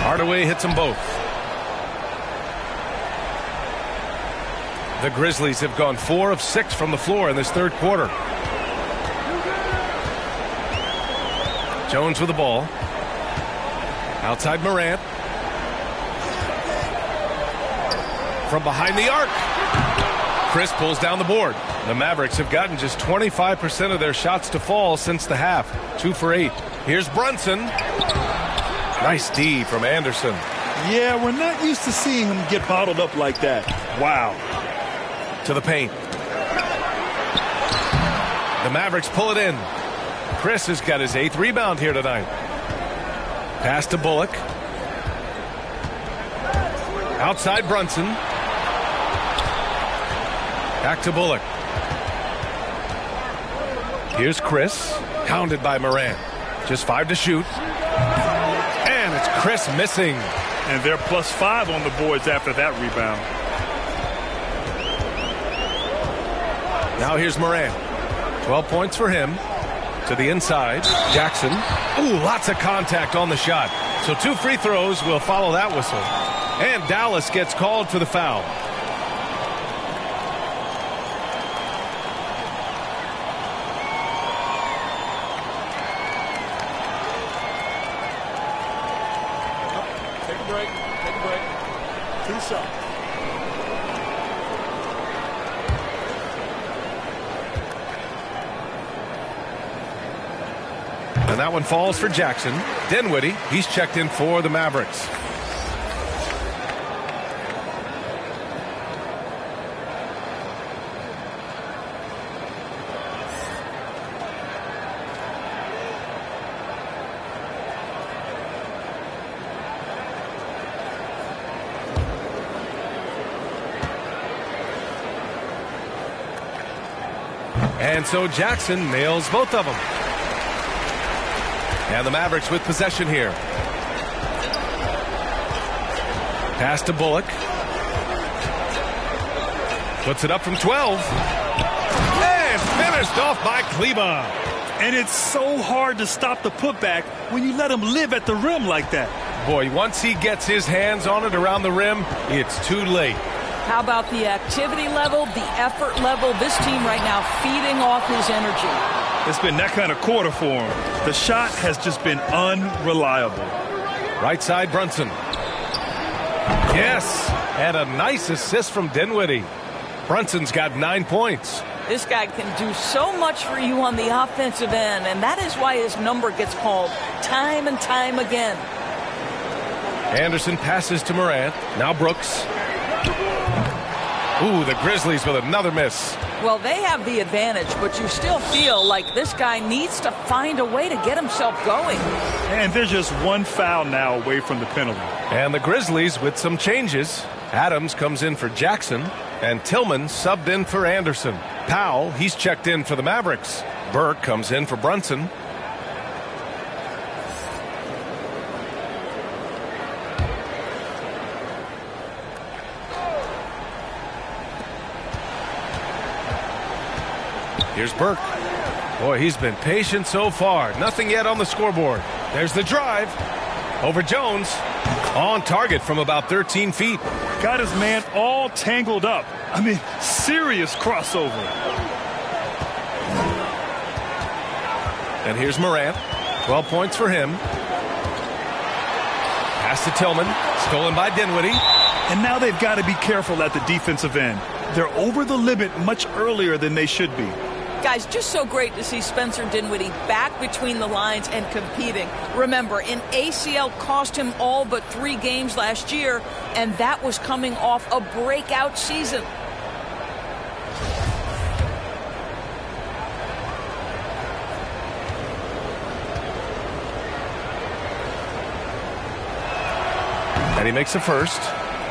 Hardaway hits them both. The Grizzlies have gone 4 of 6 from the floor in this third quarter. Jones with the ball. Outside Morant. From behind the arc. Chris pulls down the board. The Mavericks have gotten just 25% of their shots to fall since the half. 2 for 8. Here's Brunson. Nice D from Anderson. Yeah, we're not used to seeing him get bottled up like that. Wow. To the paint. The Mavericks pull it in. Chris has got his 8th rebound here tonight. Pass to Bullock. Outside Brunson. Back to Bullock. Here's Chris. Hounded by Morant. Just 5 to shoot. And it's Chris missing. And they're +5 on the boards after that rebound. Now here's Morant. 12 points for him. To the inside. Jackson. Ooh, lots of contact on the shot. So 2 free throws will follow that whistle. And Dallas gets called for the foul. some. And that one falls for Jackson. Dinwiddie, he's checked in for the Mavericks. And so Jackson nails both of them. And the Mavericks with possession here. Pass to Bullock. Puts it up from 12. And finished off by Kleba. And it's so hard to stop the putback when you let him live at the rim like that. Boy, once he gets his hands on it around the rim, it's too late. How about the activity level, the effort level? This team right now feeding off his energy. It's been that kind of quarter for him. The shot has just been unreliable. Right side, Brunson. Yes, and a nice assist from Dinwiddie. Brunson's got 9 points. This guy can do so much for you on the offensive end, and that is why his number gets called time and time again. Anderson passes to Morant. Now Brooks. Ooh, the Grizzlies with another miss. Well, they have the advantage, but you still feel like this guy needs to find a way to get himself going. And they're just one foul now away from the penalty. And the Grizzlies with some changes. Adams comes in for Jackson, and Tillman subbed in for Anderson. Powell, he's checked in for the Mavericks. Burke comes in for Brunson. Here's Burke. Boy, he's been patient so far. Nothing yet on the scoreboard. There's the drive. Over Jones. On target from about 13 feet. Got his man all tangled up. I mean, serious crossover. And here's Morant. 12 points for him. Pass to Tillman. Stolen by Dinwiddie. And now they've got to be careful at the defensive end. They're over the limit much earlier than they should be. Guys, just so great to see Spencer Dinwiddie back between the lines and competing. Remember, an ACL cost him all but 3 games last year, and that was coming off a breakout season. And he makes a first,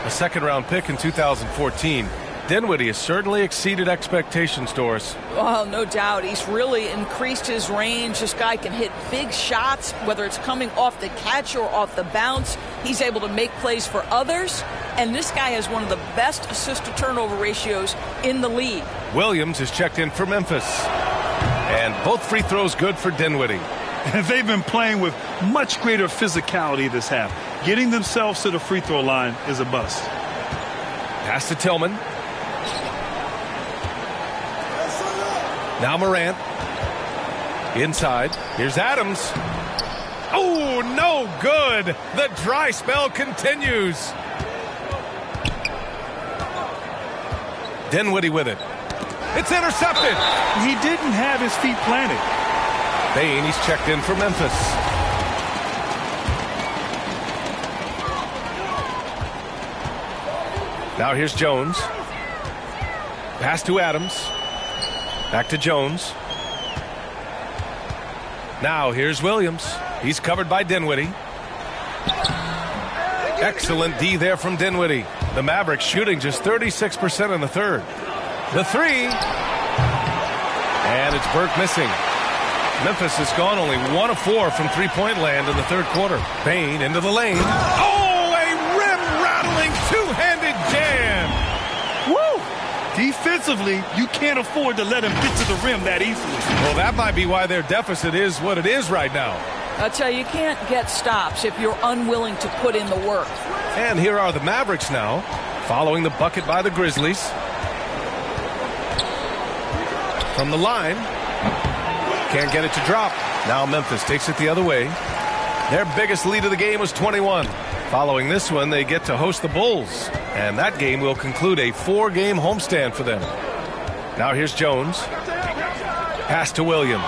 a second-round pick in 2014. Dinwiddie has certainly exceeded expectations, Doris. Well, no doubt. He's really increased his range. This guy can hit big shots, whether it's coming off the catch or off the bounce. He's able to make plays for others. And this guy has one of the best assist-to-turnover ratios in the league. Williams is checked in for Memphis. And both free throws good for Dinwiddie. And they've been playing with much greater physicality this half. Getting themselves to the free throw line is a bust. Pass to Tillman. Now Morant. Inside. Here's Adams. Oh, no good. The dry spell continues. Dinwiddie with it. It's intercepted. He didn't have his feet planted. Bain, he's checked in for Memphis. Now here's Jones. Pass to Adams. Back to Jones. Now here's Williams. He's covered by Dinwiddie. Excellent D there from Dinwiddie. The Mavericks shooting just 36% in the third. The three. And it's Burke missing. Memphis has gone only 1 of 4 from three-point land in the third quarter. Bain into the lane. Oh, a rim-rattling two-handed jam. Woo! Defensively, you can't afford to let him get to the rim that easily. Well, that might be why their deficit is what it is right now. I'll tell you, you can't get stops if you're unwilling to put in the work. And here are the Mavericks now, following the bucket by the Grizzlies. From the line. Can't get it to drop. Now Memphis takes it the other way. Their biggest lead of the game was 21. Following this one, they get to host the Bulls. And that game will conclude a 4-game homestand for them. Now here's Jones. Pass to Williams.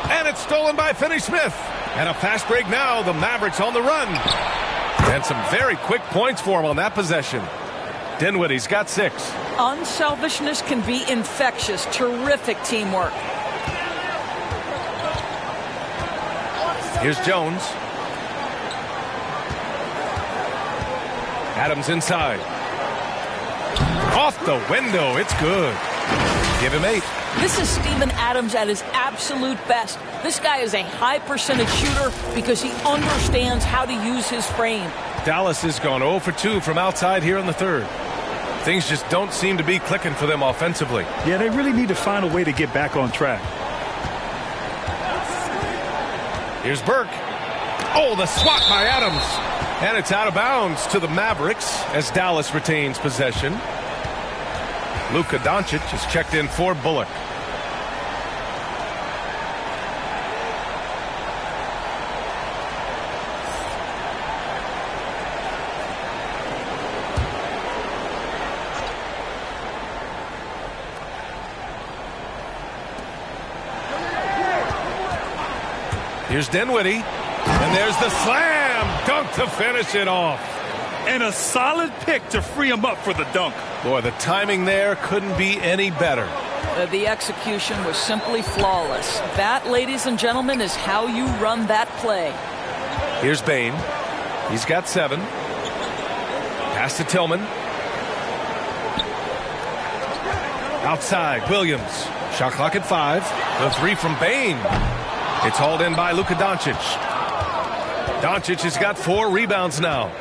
And it's stolen by Finney-Smith. And a fast break now. The Mavericks on the run. And some very quick points for him on that possession. Dinwiddie's got 6. Unselfishness can be infectious. Terrific teamwork. Here's Jones. Adams inside. Off the window. It's good. Give him 8. This is Steven Adams at his absolute best. This guy is a high percentage shooter because he understands how to use his frame. Dallas has gone 0 for 2 from outside here in the third. Things just don't seem to be clicking for them offensively. Yeah, they really need to find a way to get back on track. Here's Burke. Oh, the swat by Adams. And it's out of bounds to the Mavericks as Dallas retains possession. Luka Doncic is checked in for Bullock. Here's Dinwiddie. And there's the slam dunk to finish it off. And a solid pick to free him up for the dunk. Boy, the timing there couldn't be any better. The execution was simply flawless. That, ladies and gentlemen, is how you run that play. Here's Bane. He's got 7. Pass to Tillman. Outside, Williams. Shot clock at 5. The 3 from Bane. It's hauled in by Luka Doncic. Doncic has got 4 rebounds now.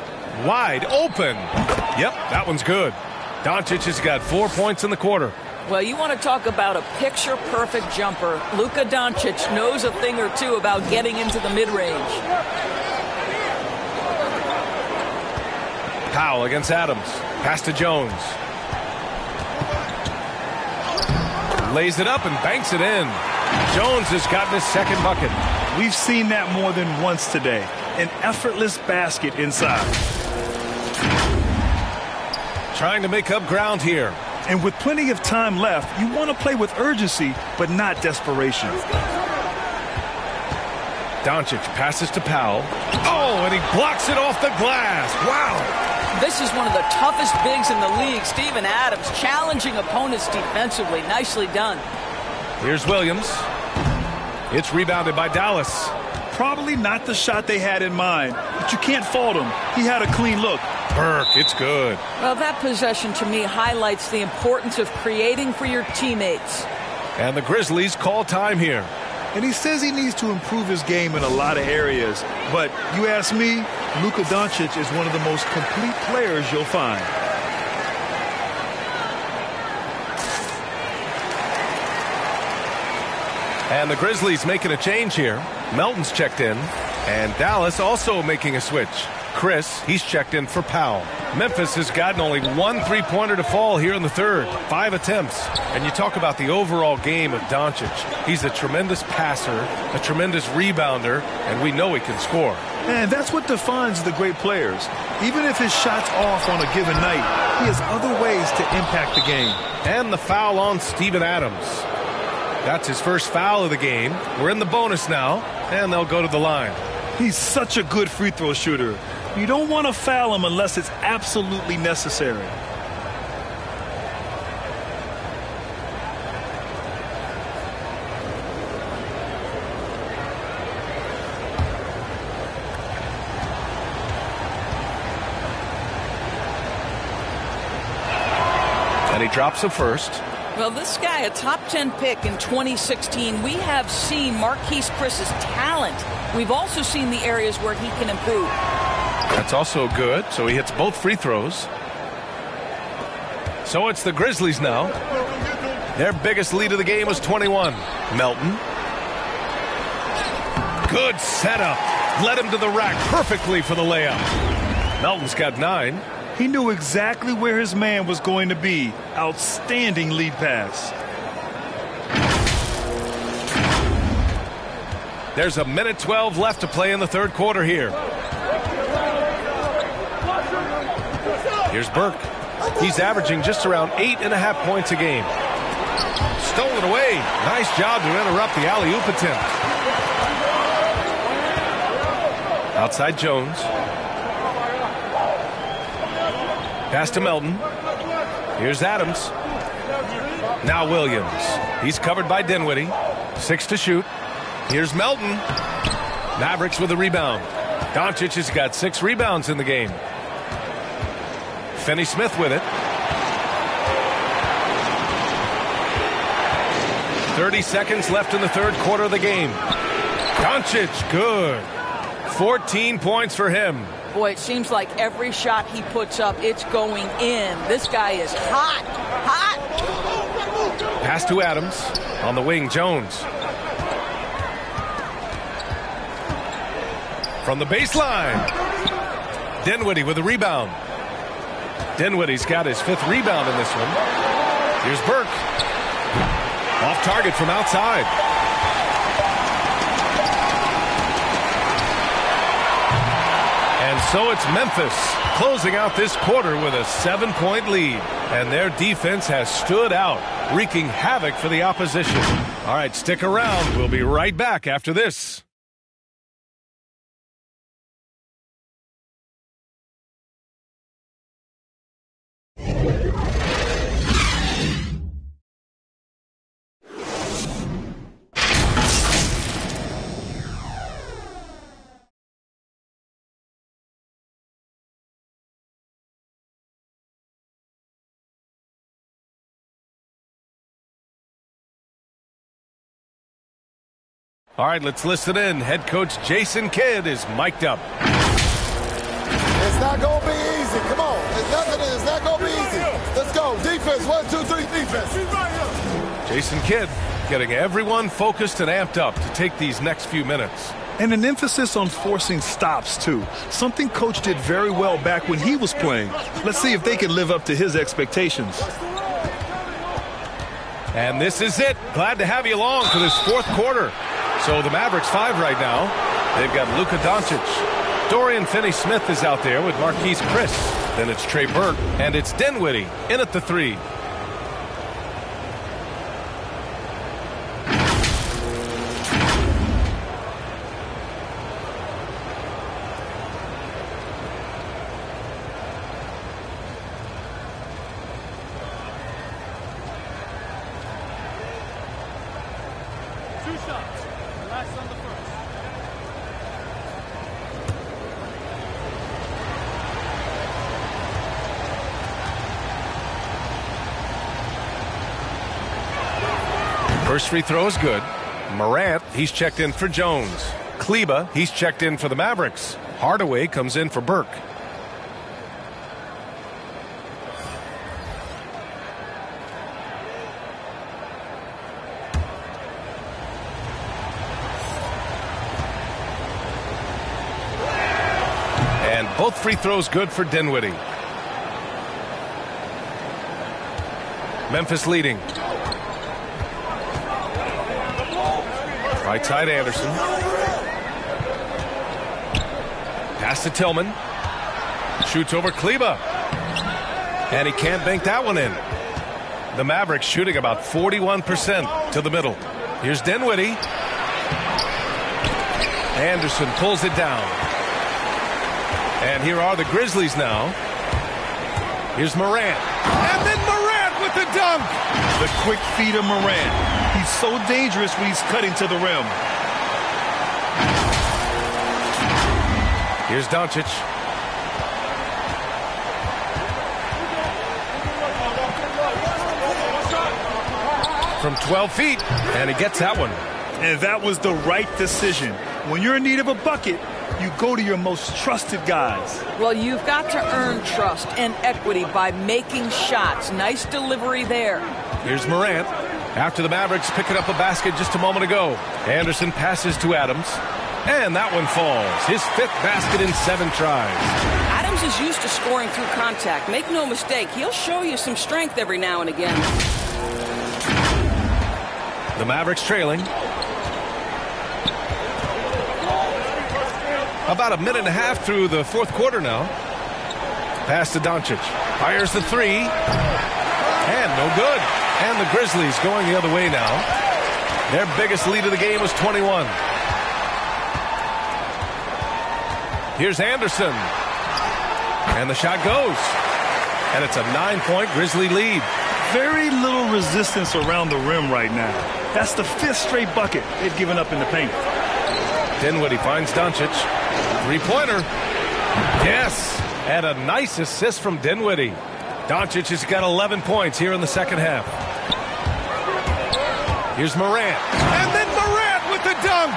Wide open. Yep, that one's good. Doncic has got 4 points in the quarter. Well, you want to talk about a picture-perfect jumper. Luka Doncic knows a thing or two about getting into the mid-range. Powell against Adams. Pass to Jones. Lays it up and banks it in. Jones has gotten his second bucket. We've seen that more than once today. An effortless basket inside. Trying to make up ground here. And with plenty of time left, you want to play with urgency, but not desperation. Doncic passes to Powell. Oh, and he blocks it off the glass. Wow. This is one of the toughest bigs in the league. Steven Adams challenging opponents defensively. Nicely done. Here's Williams. It's rebounded by Dallas. Probably not the shot they had in mind, but you can't fault him. He had a clean look. Burke, it's good. Well, that possession to me highlights the importance of creating for your teammates. And the Grizzlies call time here. And he says he needs to improve his game in a lot of areas. But you ask me, Luka Doncic is one of the most complete players you'll find. And the Grizzlies making a change here. Melton's checked in. And Dallas also making a switch. Chris, he's checked in for Powell. Memphis has gotten only 1 3-pointer to fall here in the third. 5 attempts. And you talk about the overall game of Doncic. He's a tremendous passer, a tremendous rebounder, and we know he can score. And that's what defines the great players. Even if his shot's off on a given night, he has other ways to impact the game. And the foul on Steven Adams. That's his first foul of the game. We're in the bonus now, and they'll go to the line. He's such a good free throw shooter. You don't want to foul him unless it's absolutely necessary. And he drops a first. Well, this guy, a top 10 pick in 2016, we have seen Marquise Chris's talent. We've also seen the areas where he can improve. That's also good. So he hits both free throws. So it's the Grizzlies now. Their biggest lead of the game was 21. Melton. Good setup. Led him to the rack perfectly for the layup. Melton's got 9. He knew exactly where his man was going to be. Outstanding lead pass. There's 1:12 left to play in the third quarter here. Here's Burke. He's averaging just around 8.5 points a game. Stolen away. Nice job to interrupt the alley-oop attempt. Outside Jones. Pass to Melton. Here's Adams. Now Williams. He's covered by Dinwiddie. 6 to shoot. Here's Melton. Mavericks with a rebound. Doncic has got 6 rebounds in the game. Finney-Smith with it. 30 seconds left in the third quarter of the game. Doncic, good. 14 points for him. Boy, it seems like every shot he puts up, it's going in. This guy is hot, hot. Pass to Adams. On the wing, Jones. From the baseline. Dinwiddie with a rebound. Dinwiddie's got his 5th rebound in this one. Here's Burke. Off target from outside. And so it's Memphis closing out this quarter with a 7-point lead. And their defense has stood out, wreaking havoc for the opposition. All right, stick around. We'll be right back after this. All right, let's listen in. Head coach Jason Kidd is mic'd up. It's not going to be easy. Come on. It's not going to be easy. Let's go. Defense. 1, 2, 3, defense. Jason Kidd getting everyone focused and amped up to take these next few minutes. And an emphasis on forcing stops, too. Something Coach did very well back when he was playing. Let's see if they can live up to his expectations. And this is it. Glad to have you along for this fourth quarter. So the Mavericks 5 right now. They've got Luka Doncic. Dorian Finney-Smith is out there with Marquise Chris. Then it's Trey Burke. And it's Dinwiddie in at the 3. First free throw is good. Morant, he's checked in for Jones. Kleba, he's checked in for the Mavericks. Hardaway comes in for Burke. And both free throws good for Dinwiddie. Memphis leading. Right side Anderson. Pass to Tillman. Shoots over Kleba. And he can't bank that one in. The Mavericks shooting about 41% to the middle. Here's Dinwiddie. Anderson pulls it down. And here are the Grizzlies now. Here's Morant. And then Morant with the dunk. The quick feed of Morant. He's so dangerous when he's cutting to the rim. Here's Doncic. From 12 feet, and he gets that one. And that was the right decision. When you're in need of a bucket, you go to your most trusted guys. Well, you've got to earn trust and equity by making shots. Nice delivery there. Here's Morant. After the Mavericks picking up a basket just a moment ago. Anderson passes to Adams. And that one falls. His 5th basket in 7 tries. Adams is used to scoring through contact. Make no mistake, he'll show you some strength every now and again. The Mavericks trailing. About a minute and a half through the fourth quarter now. Pass to Doncic. Fires the three. And no good. And the Grizzlies going the other way now. Their biggest lead of the game was 21. Here's Anderson. And the shot goes. And it's a 9-point Grizzly lead. Very little resistance around the rim right now. That's the 5th straight bucket they've given up in the paint. Dinwiddie finds Doncic. Three-pointer. Yes. And a nice assist from Dinwiddie. Doncic has got 11 points here in the second half. Here's Morant. And then Morant with the dunk.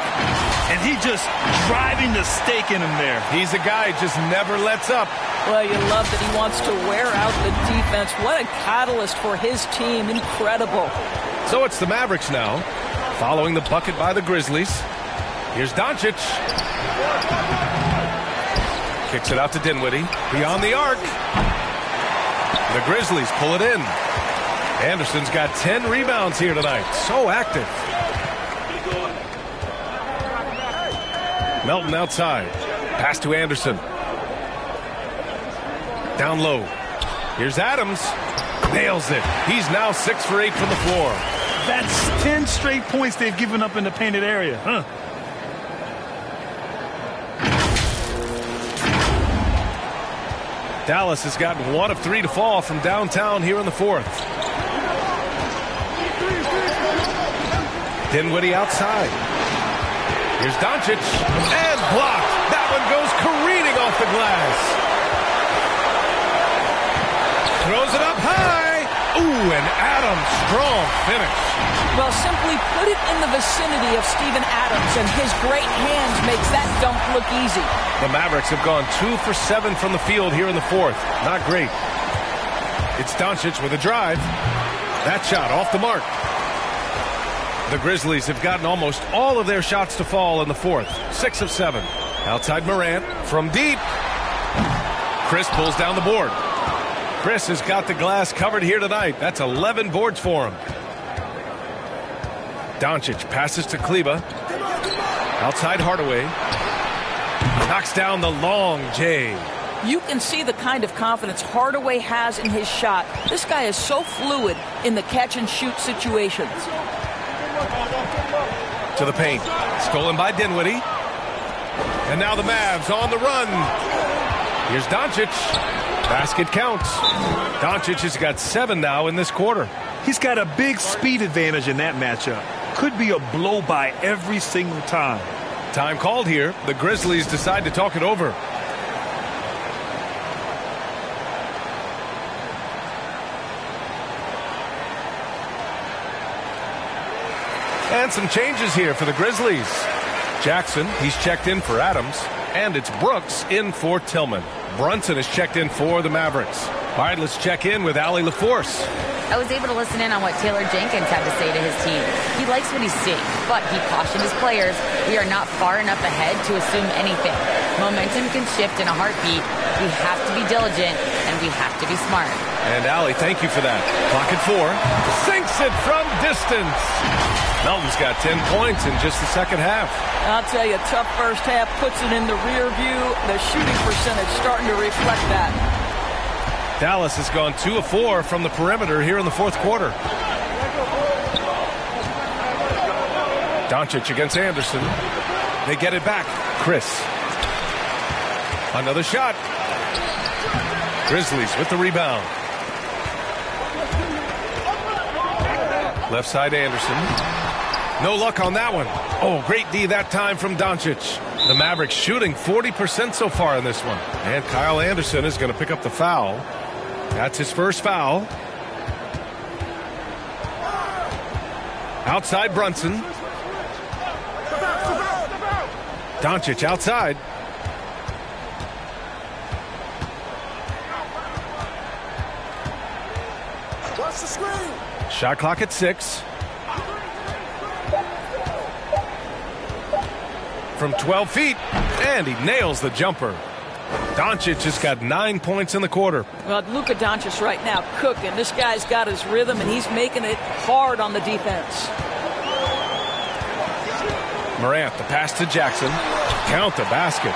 And he just driving the stake in him there. He's a guy who just never lets up. Well, you love that he wants to wear out the defense. What a catalyst for his team. Incredible. So it's the Mavericks now, following the bucket by the Grizzlies. Here's Doncic. Kicks it out to Dinwiddie. Beyond the arc. The Grizzlies pull it in. Anderson's got 10 rebounds here tonight. So active. Melton outside. Pass to Anderson. Down low. Here's Adams. Nails it. He's now 6 for 8 from the floor. That's 10 straight points they've given up in the painted area. Huh? Dallas has gotten 1 of 3 to fall from downtown here in the fourth. Dinwiddie outside. Here's Doncic. And blocked. That one goes careening off the glass. Throws it up high. Ooh, and Adams, strong finish. Well, simply put it in the vicinity of Steven Adams, and his great hands makes that dunk look easy. The Mavericks have gone 2 for 7 from the field here in the fourth. Not great. It's Doncic with a drive. That shot off the mark. The Grizzlies have gotten almost all of their shots to fall in the fourth. 6 of 7. Outside Morant from deep. Chris pulls down the board. Chris has got the glass covered here tonight. That's 11 boards for him. Doncic passes to Kleba. Outside Hardaway. Knocks down the long J. You can see the kind of confidence Hardaway has in his shot. This guy is so fluid in the catch-and-shoot situations. To the paint. Stolen by Dinwiddie. And now the Mavs on the run. Here's Doncic. Basket counts. Doncic has got 7 now in this quarter. He's got a big speed advantage in that matchup. Could be a blow-by every single time. Time called here. The Grizzlies decide to talk it over. And some changes here for the Grizzlies. Jackson, he's checked in for Adams. And it's Brooks in for Tillman. Brunson is checked in for the Mavericks. All right, let's check in with Allie LaForce. I was able to listen in on what Taylor Jenkins had to say to his team. He likes what he's seeing, but he cautioned his players, we are not far enough ahead to assume anything. Momentum can shift in a heartbeat. We have to be diligent, and we have to be smart. And Allie, thank you for that. Clock at 4. Sinks it from distance. Melton's got 10 points in just the second half. I'll tell you, tough first half puts it in the rear view. The shooting percentage starting to reflect that. Dallas has gone 2 of 4 from the perimeter here in the fourth quarter. Doncic against Anderson. They get it back. Chris. Another shot. Grizzlies with the rebound. Left side Anderson. No luck on that one. Oh, great D that time from Doncic. The Mavericks shooting 40% so far in this one. And Kyle Anderson is going to pick up the foul. That's his first foul. Outside Brunson. Doncic outside. Watch the screen. Shot clock at 6. From 12 feet, and he nails the jumper. Doncic has got 9 points in the quarter. Well, Luka Doncic right now cooking. This guy's got his rhythm, and he's making it hard on the defense. Morant, the pass to Jackson. Count the basket.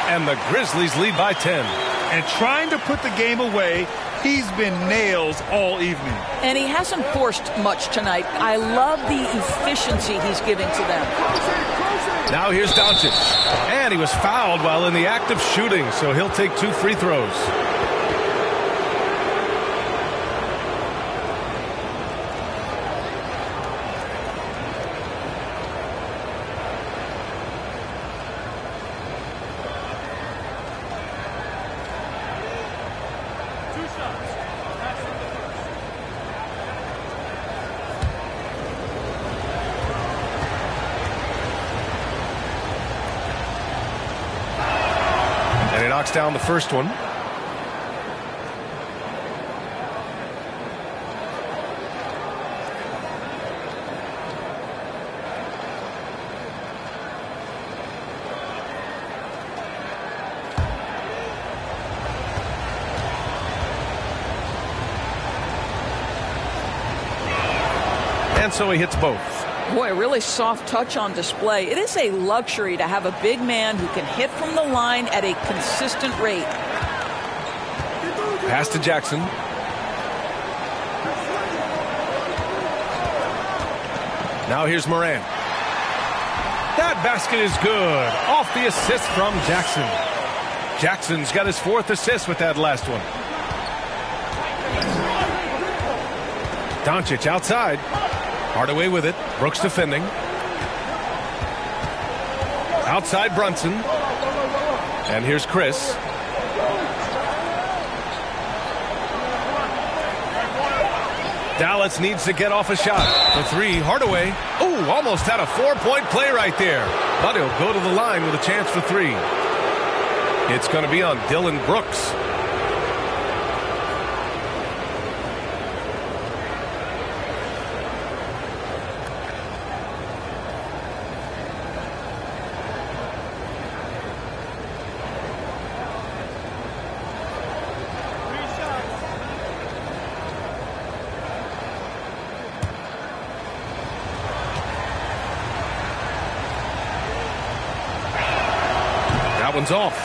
And the Grizzlies lead by 10. And trying to put the game away, He's been nails all evening. And he hasn't forced much tonight. I love the efficiency he's giving to them. Now here's Doncic. And he was fouled while in the act of shooting, so he'll take 2 free throws. Knocks down the first one. And so he hits both. Boy, a really soft touch on display. It is a luxury to have a big man who can hit from the line at a consistent rate. Pass to Jackson. Now here's Morant. That basket is good. Off the assist from Jackson. Jackson's got his 4th assist with that last one. Doncic outside. Hardaway with it. Brooks defending. Outside Brunson. And here's Chris. Dallas needs to get off a shot. For 3, Hardaway. Oh, almost had a 4-point play right there. But he'll go to the line with a chance for 3. It's going to be on Dylan Brooks. That one's off.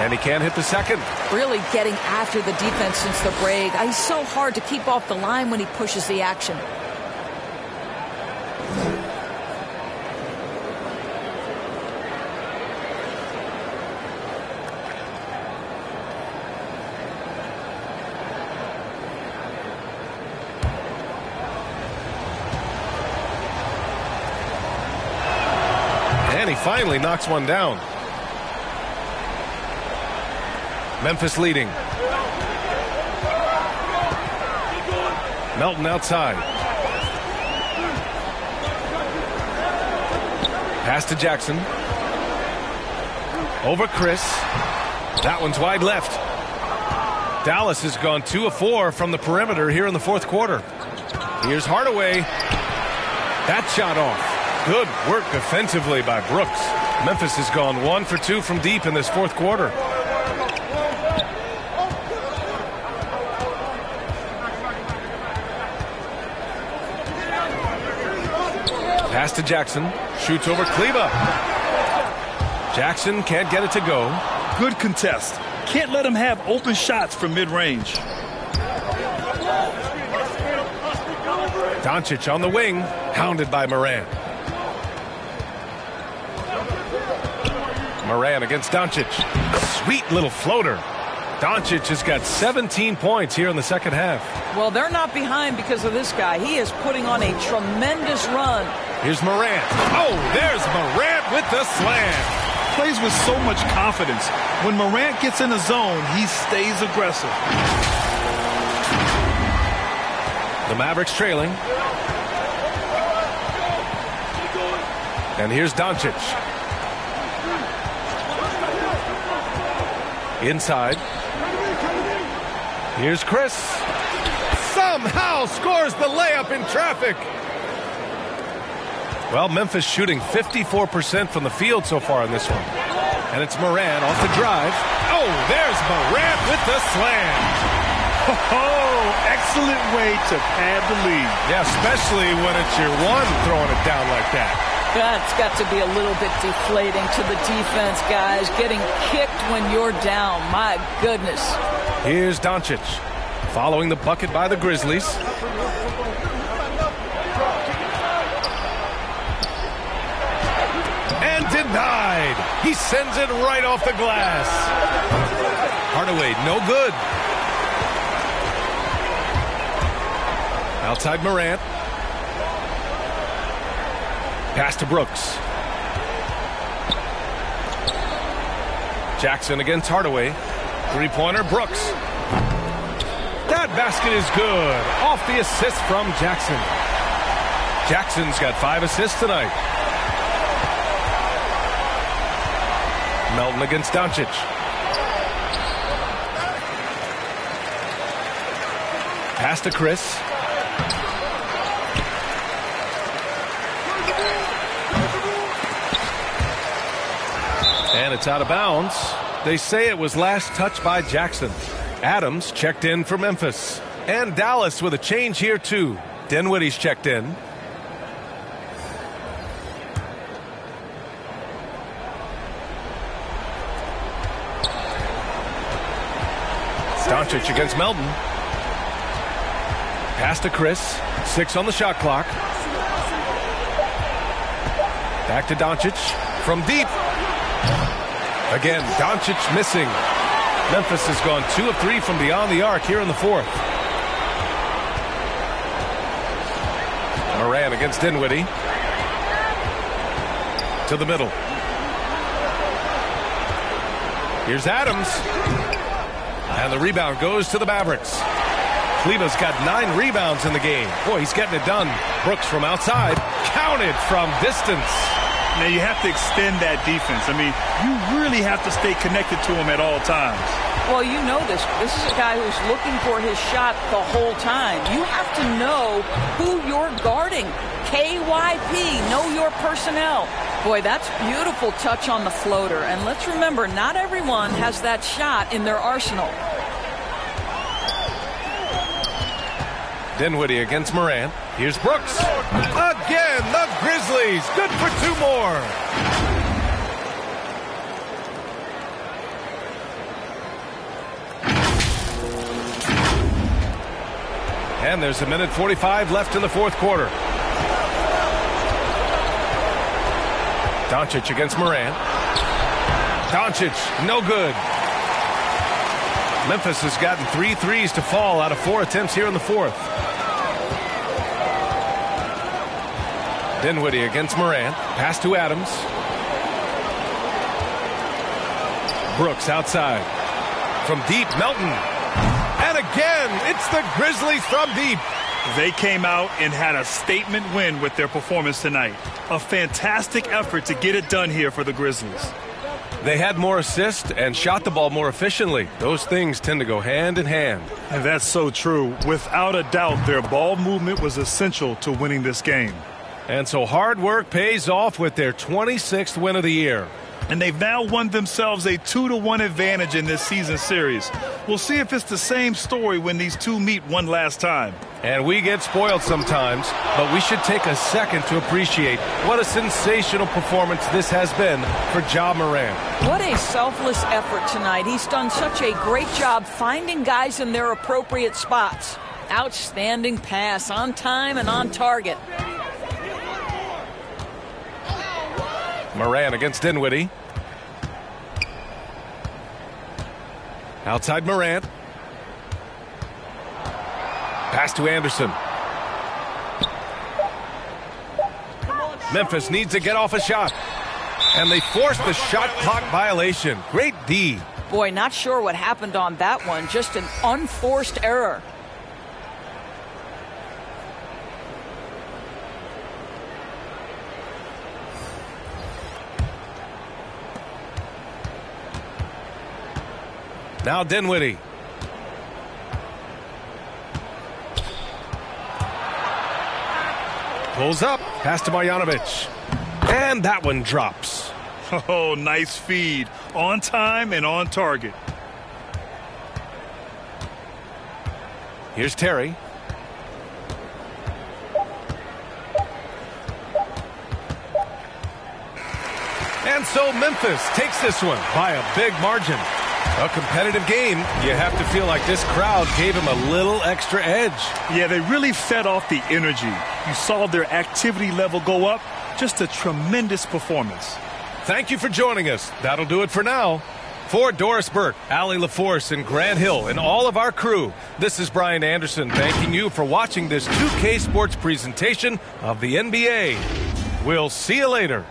And he can't hit the second. Really getting after the defense since the break. He's so hard to keep off the line when he pushes the action. And he finally knocks one down. Memphis leading. Melton outside. Pass to Jackson. Over Chris. That one's wide left. Dallas has gone 2 of 4 from the perimeter here in the 4th quarter. Here's Hardaway. That shot off. Good work defensively by Brooks. Memphis has gone 1 for 2 from deep in this 4th quarter. Pass to Jackson. Shoots over Kleba. Jackson can't get it to go. Good contest. Can't let him have open shots from mid-range. Doncic on the wing. Hounded by Morant. Morant against Doncic. Sweet little floater. Doncic has got 17 points here in the second half. Well, they're not behind because of this guy. He is putting on a tremendous run. Here's Morant. Oh, there's Morant with the slam. Plays with so much confidence. When Morant gets in the zone, he stays aggressive. The Mavericks trailing. And here's Doncic. Inside. Here's Chris. Somehow scores the layup in traffic. Well, Memphis shooting 54% from the field so far in this one. And it's Morant off the drive. Oh, there's Morant with the slam. Oh, excellent way to pad the lead. Yeah, especially when it's your one throwing it down like that. That's got to be a little bit deflating to the defense, guys. Getting kicked when you're down. My goodness. Here's Doncic following the bucket by the Grizzlies. And denied. He sends it right off the glass. Hardaway, no good. Outside Morant. Pass to Brooks. Jackson against Hardaway. Three-pointer, Brooks. That basket is good. Off the assist from Jackson. Jackson's got 5 assists tonight. Melton against Doncic. Pass to Chris. And it's out of bounds. They say it was last touched by Jackson. Adams checked in for Memphis. And Dallas with a change here too. Dinwiddie's checked in. Doncic against Melton. Pass to Chris. 6 on the shot clock. Back to Doncic. From deep. Again, Doncic missing. Memphis has gone 2 of 3 from beyond the arc here in the fourth. Morant against Dinwiddie. To the middle. Here's Adams. And the rebound goes to the Mavericks. Kleber's got 9 rebounds in the game. Boy, he's getting it done. Brooks from outside. Counted from distance. Now, you have to extend that defense. I mean, you really have to stay connected to him at all times. Well, you know this. This is a guy who's looking for his shot the whole time. You have to know who you're guarding. KYP, know your personnel. Boy, that's beautiful touch on the floater. And let's remember, not everyone has that shot in their arsenal. Dinwiddie against Morant. Here's Brooks. Again, the Grizzlies. Good for 2 more. And there's 1:45 left in the fourth quarter. Doncic against Morant. Doncic, no good. Memphis has gotten 3 threes to fall out of 4 attempts here in the fourth. Dinwiddie against Morant. Pass to Adams. Brooks outside. From deep, Melton. And again, it's the Grizzlies from deep. They came out and had a statement win with their performance tonight. A fantastic effort to get it done here for the Grizzlies. They had more assists and shot the ball more efficiently. Those things tend to go hand in hand. And that's so true. Without a doubt, their ball movement was essential to winning this game. And so hard work pays off with their 26th win of the year. And they've now won themselves a 2-1 advantage in this season series. We'll see if it's the same story when these two meet one last time. And we get spoiled sometimes, but we should take a second to appreciate what a sensational performance this has been for Ja Morant. What a selfless effort tonight. He's done such a great job finding guys in their appropriate spots. Outstanding pass, on time and on target. Morant against Dinwiddie. Outside Morant. Pass to Anderson. Memphis needs to get off a shot. And they force the shot clock violation. Great D. Boy, not sure what happened on that one. Just an unforced error. Now Dinwiddie. Pulls up. Pass to Marjanovic. And that one drops. Oh, nice feed. On time and on target. Here's Terry. And so Memphis takes this one by a big margin. A competitive game. You have to feel like this crowd gave him a little extra edge. Yeah, they really fed off the energy. You saw their activity level go up. Just a tremendous performance. Thank you for joining us. That'll do it for now. For Doris Burke, Allie LaForce, and Grant Hill, and all of our crew, this is Brian Anderson thanking you for watching this 2K Sports presentation of the NBA. We'll see you later.